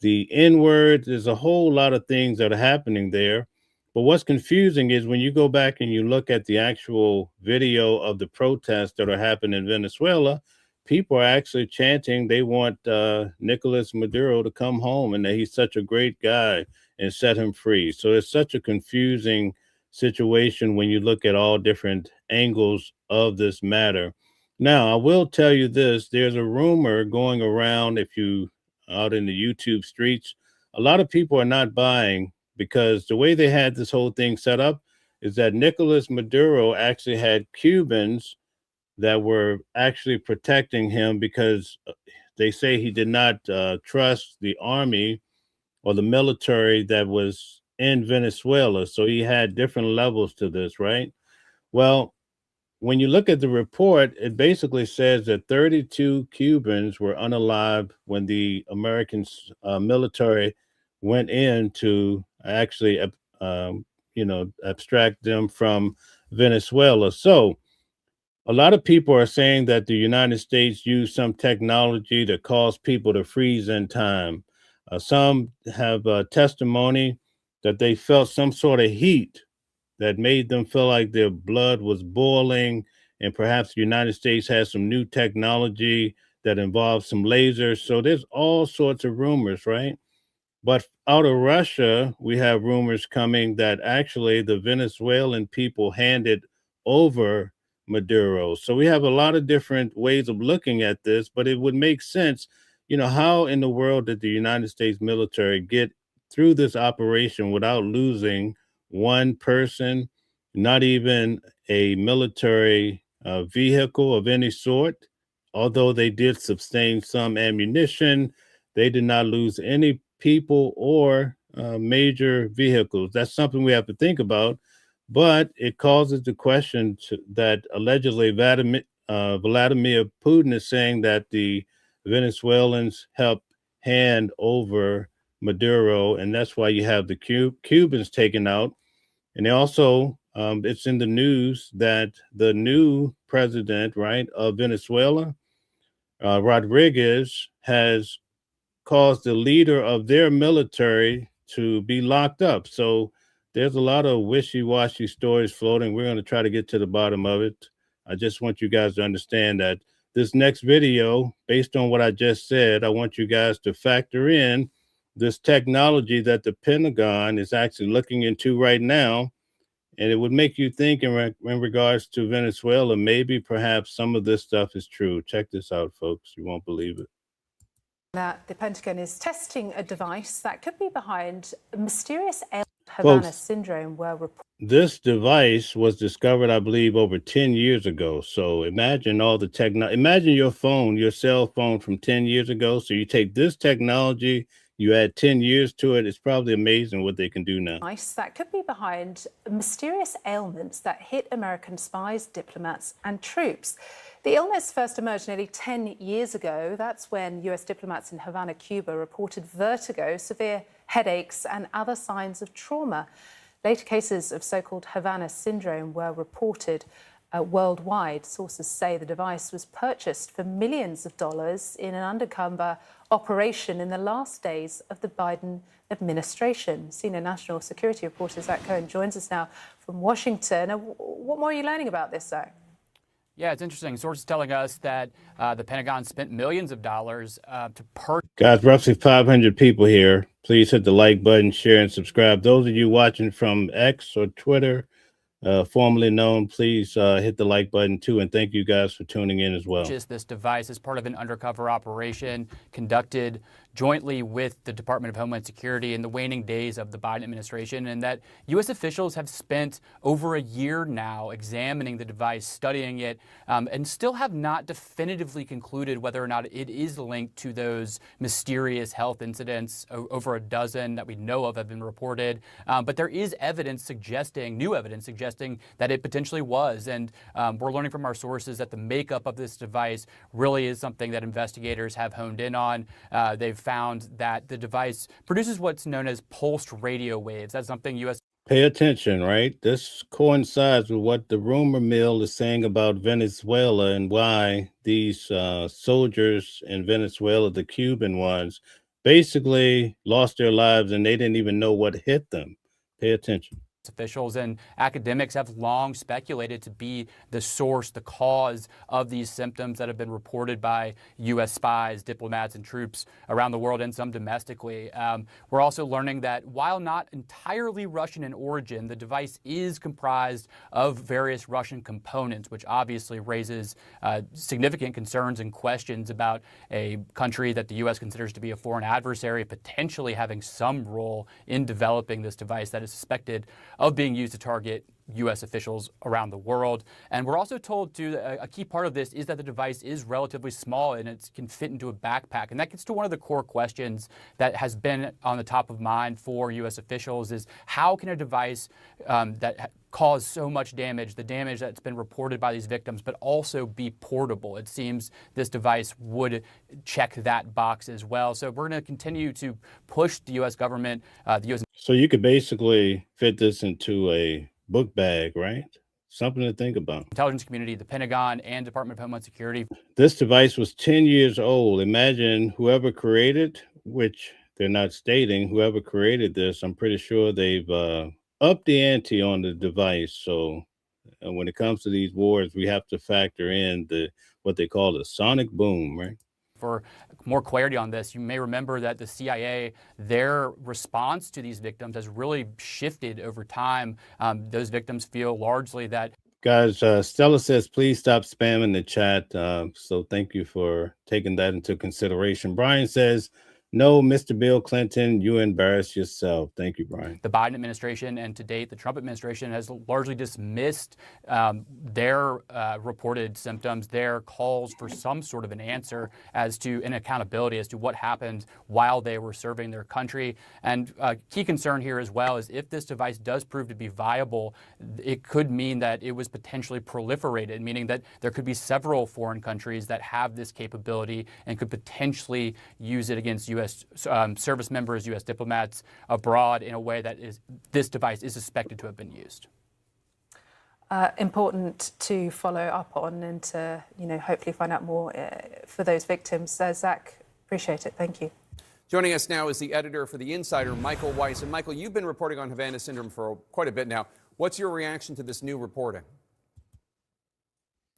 the N-word. There's a whole lot of things that are happening there. But what's confusing is when you go back and you look at the actual video of the protests that are happening in Venezuela, people are actually chanting they want Nicolas Maduro to come home and that he's such a great guy and set him free. So it's such a confusing situation when you look at all different angles of this matter. Now, I will tell you this, there's a rumor going around, if you out in the YouTube streets, a lot of people are not buying, because the way they had this whole thing set up is that Nicolas Maduro actually had Cubans that were actually protecting him, because they say he did not trust the army or the military that was in Venezuela. So he had different levels to this, right? Well, when you look at the report, it basically says that 32 Cubans were unalive when the American military went in to actually, abstract them from Venezuela. So a lot of people are saying that the United States used some technology that caused people to freeze in time. Some have testimony that they felt some sort of heat that made them feel like their blood was boiling, and perhaps the United States has some new technology that involves some lasers. So there's all sorts of rumors, right? But out of Russia, we have rumors coming that actually the Venezuelan people handed over Maduro. So we have a lot of different ways of looking at this, but it would make sense, how in the world did the United States military get through this operation without losing one person, not even a military vehicle of any sort? Although they did sustain some ammunition, they did not lose any people or major vehicles. That's something we have to think about. But it causes the question that allegedly Vladimir Putin is saying that the Venezuelans helped hand over Maduro, and that's why you have the Cubans taken out. And they also, it's in the news that the new president, right, of Venezuela, Rodriguez, has caused the leader of their military to be locked up. So there's a lot of wishy-washy stories floating. We're going to try to get to the bottom of it. I just want you guys to understand that this next video, based on what I just said, I want you guys to factor in this technology that the Pentagon is actually looking into right now. And it would make you think in regards to Venezuela, maybe perhaps some of this stuff is true. Check this out, folks. You won't believe it. That the Pentagon is testing a device that could be behind a mysterious Folks, Havana Syndrome, where this device was discovered, I believe, over 10 years ago. So imagine all the imagine your phone, your cell phone from 10 years ago. So you take this technology, you add 10 years to it. It's probably amazing what they can do now. device that could be behind mysterious ailments that hit American spies, diplomats, and troops. The illness first emerged nearly 10 years ago. That's when US diplomats in Havana, Cuba, reported vertigo, severe headaches, and other signs of trauma. Later cases of so-called Havana Syndrome were reported worldwide. Sources say the device was purchased for millions of dollars in an undercover operation in the last days of the Biden administration. Senior national security reporter Zach Cohen joins us now from Washington. What more are you learning about this, Zach? Yeah, it's interesting. Sources telling us that the Pentagon spent millions of dollars to purchase. Guys, roughly 500 people here. Please hit the like button, share, and subscribe. Those of you watching from X or Twitter, formerly known, please hit the like button too. And thank you guys for tuning in as well. This device as part of an undercover operation conducted jointly with the Department of Homeland Security in the waning days of the Biden administration, and that U.S. officials have spent over a year now examining the device, studying it, and still have not definitively concluded whether or not it is linked to those mysterious health incidents. Over a dozen that we know of have been reported, but there is evidence suggesting, new evidence suggesting that it potentially was, and we're learning from our sources that the makeup of this device really is something that investigators have honed in on. They've found that the device produces what's known as pulsed radio waves. That's something U.S. Pay attention, right? This coincides with what the rumor mill is saying about Venezuela and why these soldiers in Venezuela, the Cuban ones, basically lost their lives and they didn't even know what hit them. Pay attention. Officials and academics have long speculated to be the source, the cause of these symptoms that have been reported by U.S. spies, diplomats, and troops around the world, and some domestically. We're also learning that while not entirely Russian in origin, the device is comprised of various Russian components, which obviously raises significant concerns and questions about a country that the U.S. considers to be a foreign adversary, potentially having some role in developing this device that is suspected of being used to target U.S. officials around the world. And we're also told, too, that a key part of this is that the device is relatively small and it can fit into a backpack. And that gets to one of the core questions that has been on the top of mind for U.S. officials is how can a device that cause so much damage, the damage that's been reported by these victims, but also be portable? It seems this device would check that box as well. So we're going to continue to push the U.S. government, the U.S. So you could basically fit this into a book bag, right? Something to think about. Intelligence community, the Pentagon, and Department of Homeland Security. This device was 10 years old. Imagine whoever created, which they're not stating, whoever created this, I'm pretty sure they've upped the ante on the device. So when it comes to these wars, we have to factor in what they call the sonic boom, right? For more clarity on this, you may remember that the CIA, their response to these victims has really shifted over time. Those victims feel largely that. Guys, Stella says, please stop spamming the chat. So thank you for taking that into consideration. Brian says, no, Mr. Bill Clinton, you embarrass yourself. Thank you, Brian. The Biden administration and to date, the Trump administration has largely dismissed their reported symptoms, their calls for some sort of an answer as to an accountability as to what happened while they were serving their country. And key concern here as well is if this device does prove to be viable, it could mean that it was potentially proliferated, meaning that there could be several foreign countries that have this capability and could potentially use it against U.S. Service members, U.S. diplomats abroad in a way that this device is suspected to have been used. Important to follow up on and to, hopefully find out more for those victims. Zach, appreciate it. Thank you. Joining us now is the editor for The Insider, Michael Weiss. And Michael, you've been reporting on Havana Syndrome for quite a bit now. What's your reaction to this new reporting?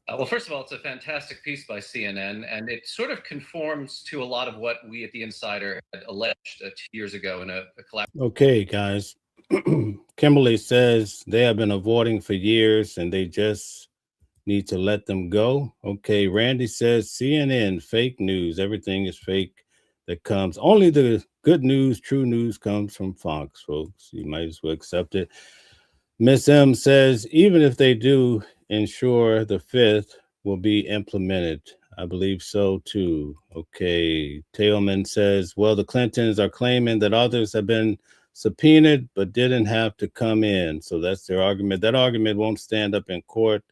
Well, first of all, it's a fantastic piece by CNN, and it sort of conforms to a lot of what we at The Insider had alleged 2 years ago in a collaboration. Okay, guys. Kimberly says they have been avoiding for years and they just need to let them go. Okay, Randy says CNN, fake news. Everything is fake that comes. Only the good news, true news comes from Fox, folks. You might as well accept it. Miss M says, even if they do ensure the fifth will be implemented, I believe so too. Okay. Tailman says, well, the Clintons are claiming that others have been subpoenaed but didn't have to come in. So that's their argument. That argument won't stand up in court,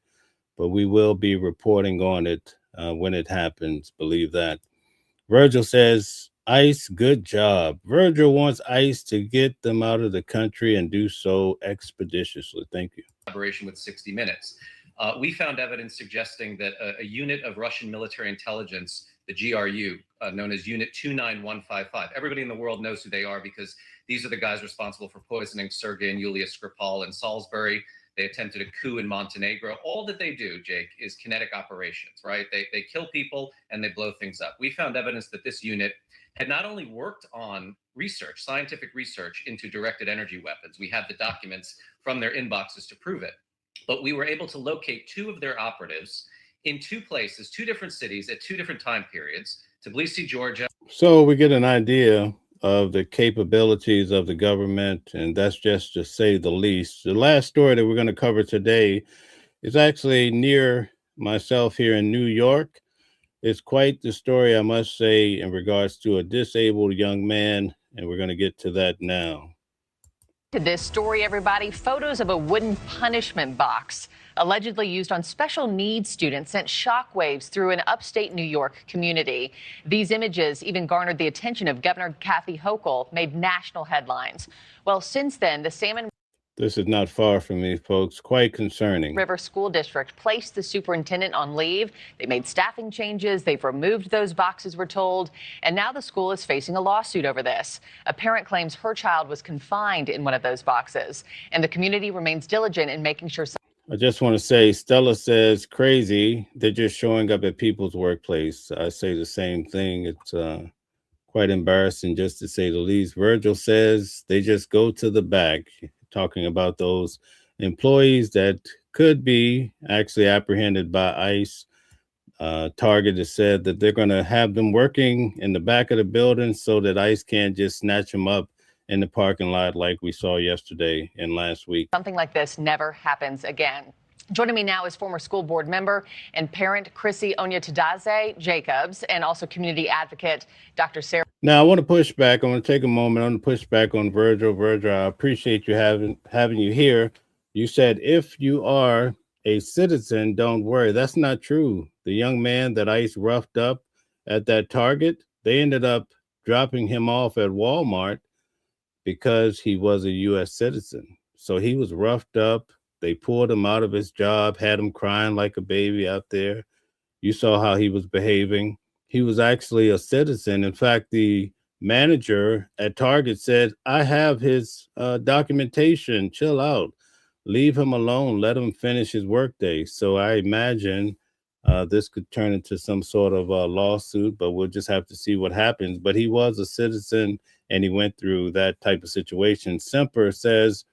but we will be reporting on it when it happens. Believe that. Virgil says, ICE, good job. Virgil wants ICE to get them out of the country and do so expeditiously. Thank you. Collaboration with 60 Minutes. We found evidence suggesting that a unit of Russian military intelligence, the GRU, known as Unit 29155, everybody in the world knows who they are because these are the guys responsible for poisoning Sergei and Yulia Skripal in Salisbury. They attempted a coup in Montenegro. All that they do, Jake, is kinetic operations, right? They kill people and they blow things up. We found evidence that this unit had not only worked on research, scientific research into directed energy weapons. We have the documents from their inboxes to prove it. But we were able to locate two of their operatives in two places, two different cities at two different time periods, Tbilisi, Georgia. So we get an idea of the capabilities of the government, and that's just to say the least. The last story that we're going to cover today is actually near myself here in New York. It's quite the story, I must say, in regards to a disabled young man, and we're going to get to that now. To this story, everybody, photos of a wooden punishment box allegedly used on special needs students sent shockwaves through an upstate New York community. These images even garnered the attention of Governor Kathy Hochul, made national headlines. Well, since then, the Salmon This is not far from me, folks. Quite concerning. River School District placed the superintendent on leave. They made staffing changes. They've removed those boxes, we're told. And now the school is facing a lawsuit over this. A parent claims her child was confined in one of those boxes. And the community remains diligent in making sure. I just want to say, Stella says, crazy. They're just showing up at people's workplace. I say the same thing. It's quite embarrassing, just to say the least. Virgil says they just go to the back, talking about those employees that could be actually apprehended by ICE. Target has said that they're going to have them working in the back of the building so that ICE can't just snatch them up in the parking lot like we saw yesterday and last week. Something like this never happens again. Joining me now is former school board member and parent Chrissy Onyetadaze Jacobs, and also community advocate Dr. Sarah. Now, I want to push back. I want to take a moment. I want to push back on Virgil. Virgil, I appreciate you having you here. You said if you are a citizen, don't worry. That's not true. The young man that ICE roughed up at that Target, they ended up dropping him off at Walmart because he was a U.S. citizen. So he was roughed up. They pulled him out of his job, had him crying like a baby out there. You saw how he was behaving. He was actually a citizen. In fact, the manager at Target said, I have his documentation. Chill out. Leave him alone. Let him finish his workday. So I imagine this could turn into some sort of lawsuit, but we'll just have to see what happens. But he was a citizen, and he went through that type of situation. Semper says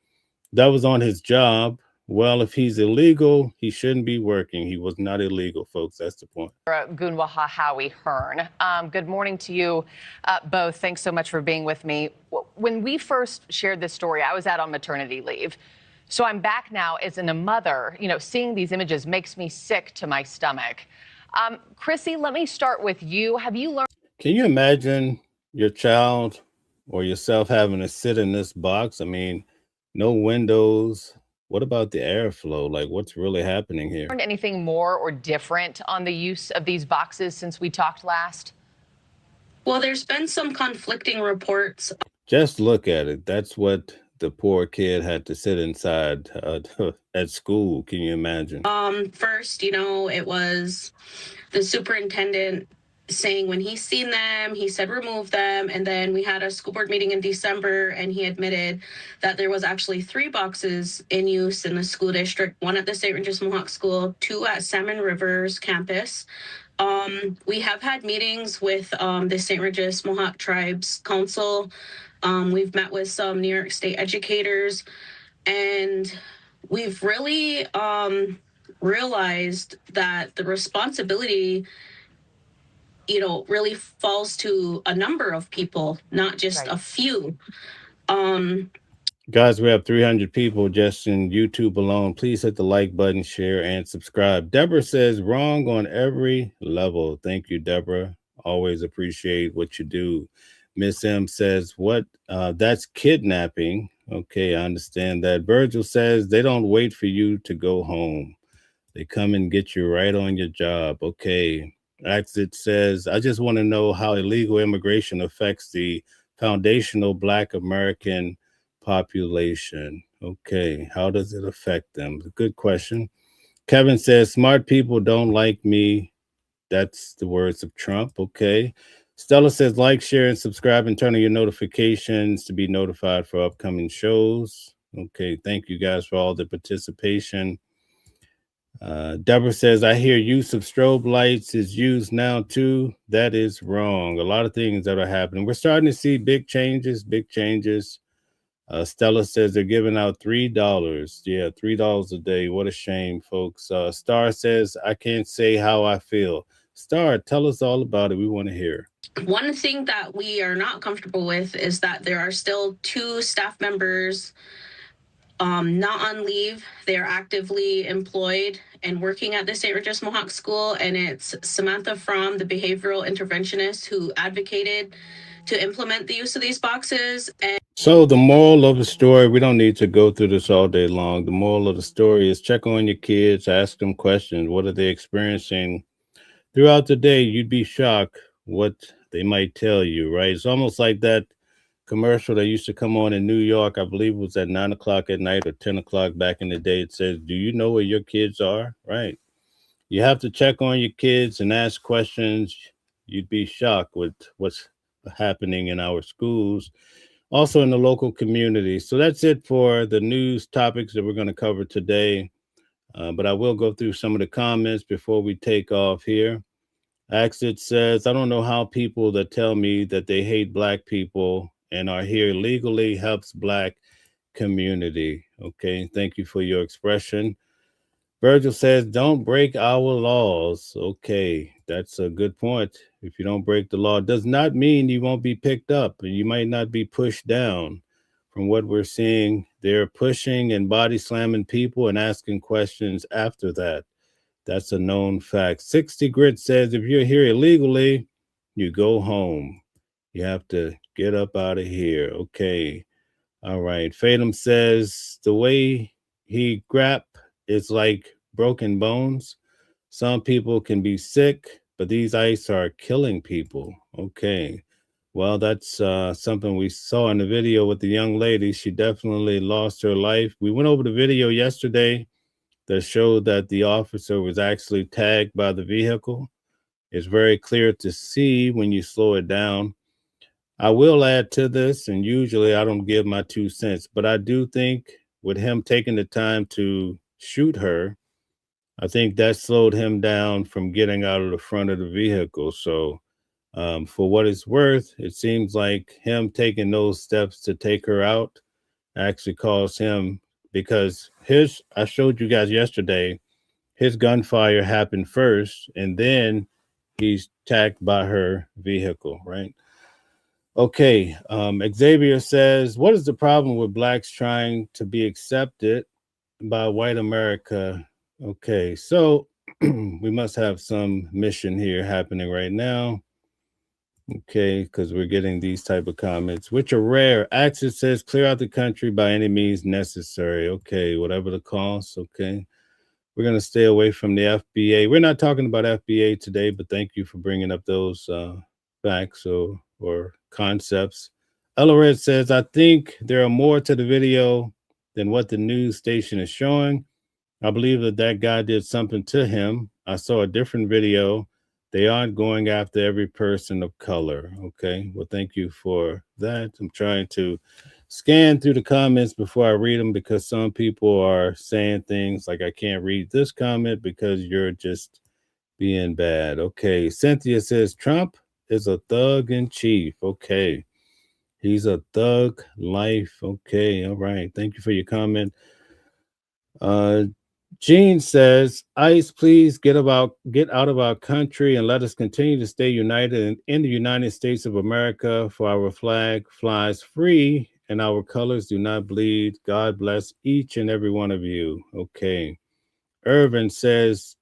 that was on his job. Well, if he's illegal, he shouldn't be working. He was not illegal, folks. That's the point. Gunwaha Howie Hearn. Good morning to you both. Thanks so much for being with me. When we first shared this story, I was out on maternity leave. So I'm back now as a mother. You know, seeing these images makes me sick to my stomach. Chrissy, let me start with you. Have you learned? Can you imagine your child or yourself having to sit in this box? I mean, no windows. What about the airflow? Like, what's really happening here? Learned anything more or different on the use of these boxes since we talked last? Well, there's been some conflicting reports. Just look at it. That's what the poor kid had to sit inside at school. Can you imagine? First, you know, it was the superintendent saying when he's seen them, he said remove them. And then we had a school board meeting in December, and he admitted that there was actually 3 boxes in use in the school district, 1 at the St. Regis Mohawk School, 2 at Salmon River's campus. We have had meetings with the St. Regis Mohawk Tribes Council. We've met with some New York State educators, and we've really realized that the responsibility really falls to a number of people, not just a few. Guys, we have 300 people just in YouTube alone. Please hit the like button, share, and subscribe. Deborah says, wrong on every level. Thank you, Deborah. Always appreciate what you do. Miss M says, what? That's kidnapping. Okay, I understand that. Virgil says, they don't wait for you to go home. They come and get you right on your job. Okay. Exit says, I just want to know how illegal immigration affects the foundational Black American population. Okay, how does it affect them? Good question. Kevin says, smart people don't like me. That's the words of Trump. Okay. Stella says, like, share, and subscribe, and turn on your notifications to be notified for upcoming shows. Okay, thank you guys for all the participation. Deborah says, I hear use of strobe lights is used now too. That is wrong. A lot of things that are happening. We're starting to see big changes, Stella says they're giving out $3. Yeah, $3 a day. What a shame, folks. Star says, I can't say how I feel. Star, tell us all about it. We want to hear. One thing that we are not comfortable with is that there are still 2 staff members not on leave. They are actively employed and working at the St. Regis Mohawk School, and it's Samantha Fromm, the behavioral interventionist, who advocated to implement the use of these boxes. So the moral of the story, we don't need to go through this all day long. The moral of the story is check on your kids, ask them questions. What are they experiencing throughout the day? You'd be shocked what they might tell you, right? It's almost like that commercial that used to come on in New York. I believe it was at 9 o'clock at night or 10 o'clock back in the day. It says, do you know where your kids are? Right. You have to check on your kids and ask questions. You'd be shocked with what's happening in our schools, also in the local community. So that's it for the news topics that we're going to cover today. But I will go through some of the comments before we take off here. Exit says, I don't know how people that tell me that they hate Black people and are here legally helps Black community. Okay, thank you for your expression. Virgil says, don't break our laws. Okay, that's a good point. If you don't break the law, it does not mean you won't be picked up and you might not be pushed down. From what we're seeing, they're pushing and body slamming people and asking questions after that. That's a known fact. 60 Grit says, if you're here illegally, you go home. You have to get up out of here. Okay. All right. Fatum says, the way he grap is like broken bones. Some people can be sick, but these ice are killing people. Okay. Well, that's something we saw in the video with the young lady. She definitely lost her life. We went over the video yesterday that showed that the officer was actually tagged by the vehicle. It's very clear to see when you slow it down. I will add to this, and usually I don't give my 2 cents, but I do think with him taking the time to shoot her, I think that slowed him down from getting out of the front of the vehicle. So for what it's worth, it seems like him taking those steps to take her out actually caused him, because I showed you guys yesterday, his gunfire happened first, and then he's tagged by her vehicle, right? Okay, Xavier says, what is the problem with Blacks trying to be accepted by white America? Okay, so we must have some mission here happening right now. Okay, because we're getting these type of comments, which are rare. Axis says, clear out the country by any means necessary. Okay, whatever the cost. Okay, we're going to stay away from the FBA. We're not talking about FBA today, but thank you for bringing up those facts or concepts. Ella Red says, I think there are more to the video than what the news station is showing. I believe that guy did something to him. I saw a different video. They aren't going after every person of color. Okay, well, thank you for that. I'm trying to scan through the comments before I read them, because some people are saying things like, I can't read this comment because you're just being bad. Okay, Cynthia says, Trump is a thug in chief. Okay, he's a thug life. Okay, all right. Thank you for your comment. Gene says, ICE, please get out of our country and let us continue to stay united in the United States of America, for our flag flies free and our colors do not bleed. God bless each and every one of you. Okay. Irvin says,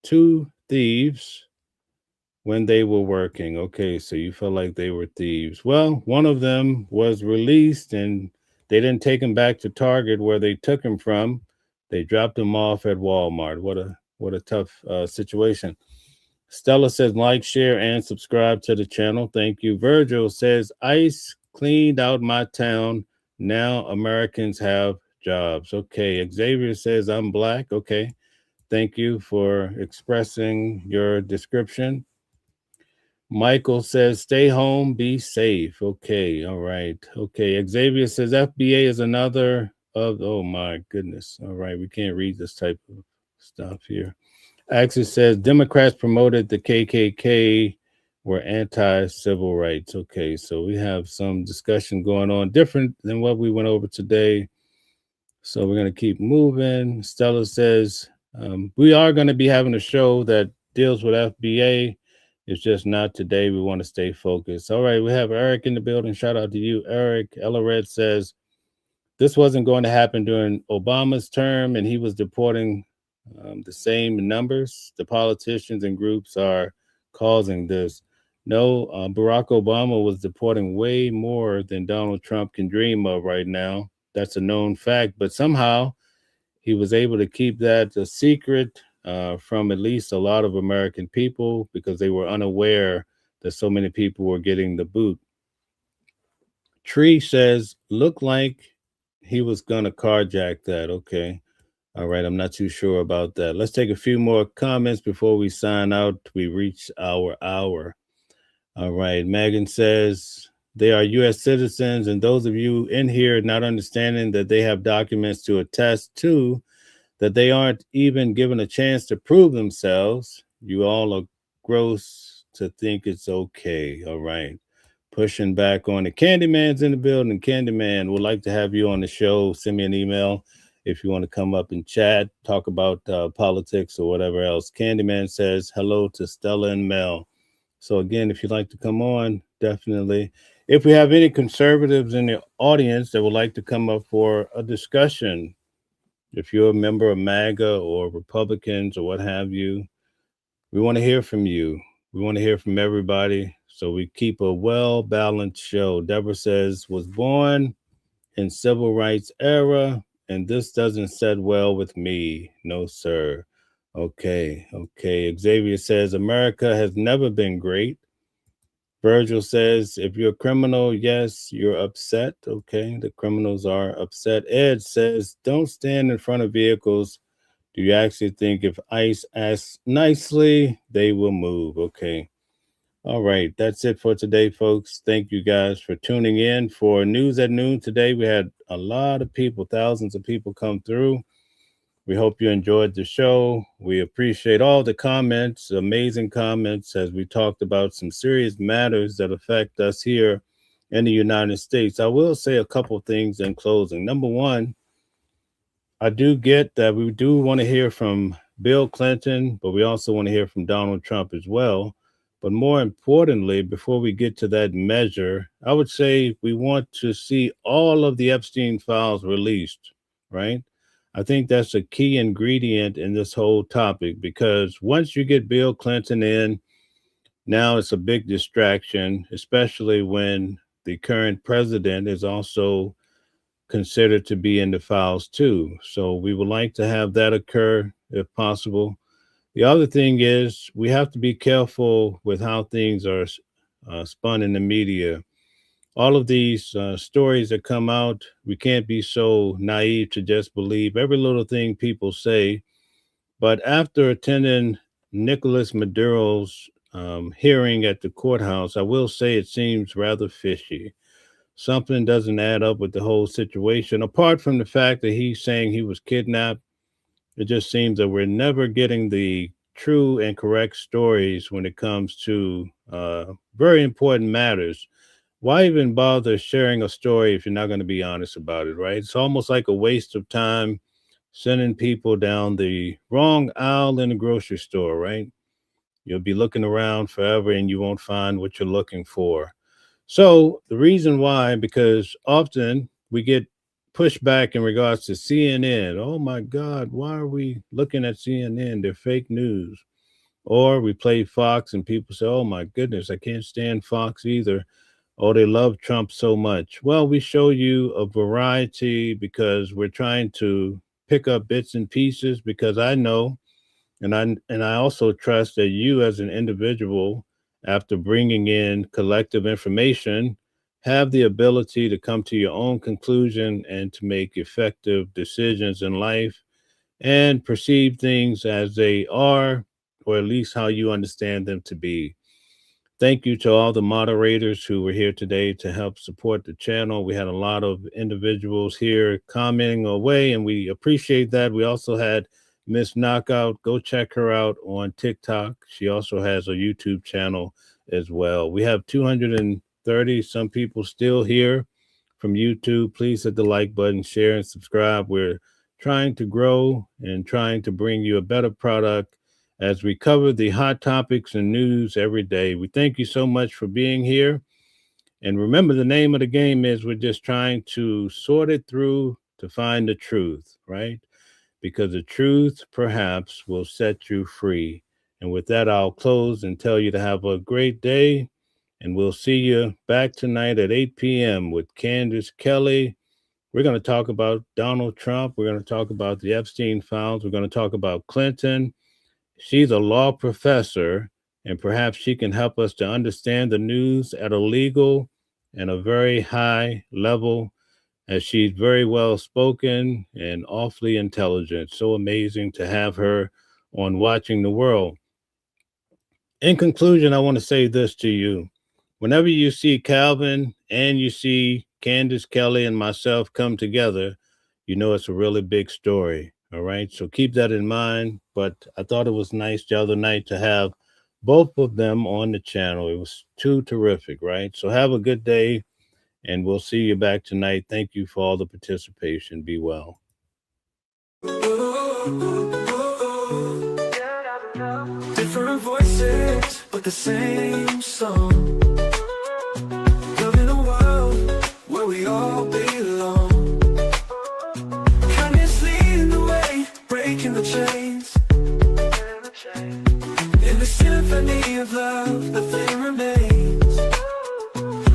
two thieves when they were working. Okay, so you felt like they were thieves. Well, one of them was released and they didn't take him back to Target where they took him from. They dropped him off at Walmart. What a tough situation. Stella says, like, share, and subscribe to the channel. Thank you. Virgil says, ICE cleaned out my town. Now Americans have jobs. Okay. Xavier says, I'm black. Okay. Thank you for expressing your description. Michael says, stay home, be safe. Okay, all right. Okay, Xavier says, FBA is another of, oh my goodness. All right, we can't read this type of stuff here. Axis says, Democrats promoted the KKK were anti-civil rights. Okay, so we have some discussion going on, different than what we went over today. So we're going to keep moving. Stella says, we are going to be having a show that deals with FBA. It's just not today. We want to stay focused. All right, we have Eric in the building. Shout out to you, Eric. Ella Red says, this wasn't going to happen during Obama's term, and he was deporting the same numbers. The politicians and groups are causing this. No, Barack Obama was deporting way more than Donald Trump can dream of right now. That's a known fact, but somehow he was able to keep that a secret from at least a lot of American people because they were unaware that so many people were getting the boot. Tree says, look like he was going to carjack that. Okay. All right. I'm not too sure about that. Let's take a few more comments before we sign out. We reach our hour. All right. Megan says, they are U.S. citizens, and those of you in here not understanding that they have documents to attest to that they aren't even given a chance to prove themselves, you all are gross to think it's okay. All right. Pushing back on it. Candyman's in the building. Candyman, would like to have you on the show. Send me an email if you want to come up and chat, talk about politics or whatever else. Candyman says hello to Stella and Mel. So again, if you'd like to come on, definitely. If we have any conservatives in the audience that would like to come up for a discussion, if you're a member of MAGA or Republicans or what have you, we want to hear from you. We want to hear from everybody. So we keep a well-balanced show. Deborah says, was born in civil rights era, and this doesn't set well with me. No, sir. Okay. Xavier says, America has never been great. Virgil says, if you're a criminal, yes, you're upset. Okay, the criminals are upset. Ed says, don't stand in front of vehicles. Do you actually think if ICE asks nicely, they will move? Okay. All right, that's it for today, folks. Thank you guys for tuning in for News at Noon today. We had a lot of people, thousands of people come through. We hope you enjoyed the show. We appreciate all the comments, amazing comments, as we talked about some serious matters that affect us here in the United States. I will say a couple things in closing. Number one, I do get that we do want to hear from Bill Clinton, but we also want to hear from Donald Trump as well. But more importantly, before we get to that measure, I would say we want to see all of the Epstein files released, right? I think that's a key ingredient in this whole topic, because once you get Bill Clinton in, now it's a big distraction, especially when the current president is also considered to be in the files too. So we would like to have that occur if possible. The other thing is we have to be careful with how things are spun in the media. All of these stories that come out, we can't be so naive to just believe every little thing people say. But after attending Nicolas Maduro's hearing at the courthouse, I will say it seems rather fishy. Something doesn't add up with the whole situation. Apart from the fact that he's saying he was kidnapped, it just seems that we're never getting the true and correct stories when it comes to very important matters. Why even bother sharing a story if you're not going to be honest about it, right? It's almost like a waste of time sending people down the wrong aisle in the grocery store, right? You'll be looking around forever and you won't find what you're looking for. So the reason why, because often we get pushback in regards to CNN. Oh my God, why are we looking at CNN? They're fake news. Or we play Fox and people say, oh my goodness, I can't stand Fox either. Oh, they love Trump so much. Well, we show you a variety because we're trying to pick up bits and pieces, because I know and I also trust that you as an individual, after bringing in collective information, have the ability to come to your own conclusion and to make effective decisions in life and perceive things as they are, or at least how you understand them to be. Thank you to all the moderators who were here today to help support the channel. We had a lot of individuals here commenting away, and we appreciate that. We also had Miss Knockout. Go check her out on TikTok. She also has a YouTube channel as well. We have 230 some people still here from YouTube. Please hit the like button, share, and subscribe. We're trying to grow and trying to bring you a better product as we cover the hot topics and news every day. We thank you so much for being here. And remember, the name of the game is we're just trying to sort it through to find the truth, right? Because the truth perhaps will set you free. And with that, I'll close and tell you to have a great day. And we'll see you back tonight at 8 p.m. with Candace Kelly. We're going to talk about Donald Trump. We're going to talk about the Epstein files. We're going to talk about Clinton. She's a law professor, and perhaps she can help us to understand the news at a legal and a very high level, as she's very well spoken and awfully intelligent. So amazing to have her on Watching the World. In conclusion, I want to say this to you. Whenever you see Calvin and you see Candace Kelly and myself come together, you know it's a really big story. All right, so keep that in mind. But I thought it was nice the other night to have both of them on the channel. It was too terrific, right? So have a good day, and we'll see you back tonight. Thank you for all the participation. Be well. Different voices, but the same song. Living a world where we all belong. Breaking the chains. In the symphony of love, the thing remains.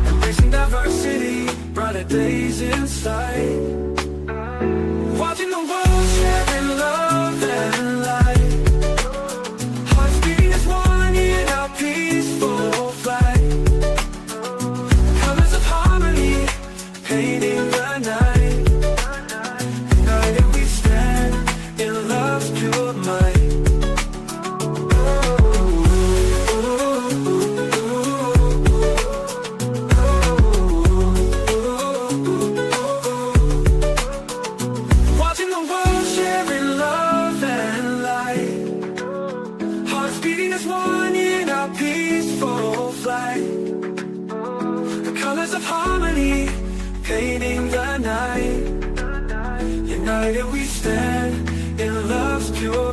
Embracing diversity, brighter days in sight. Watching the world sharing love and light. Hearts beating as one in our peaceful flight. Colors of harmony, painting the night. United we stand in love's pure might. Watching the world sharing love and light. Hearts beating as one in our peaceful flight. The colors of harmony, painting the night. United we stand in love's pure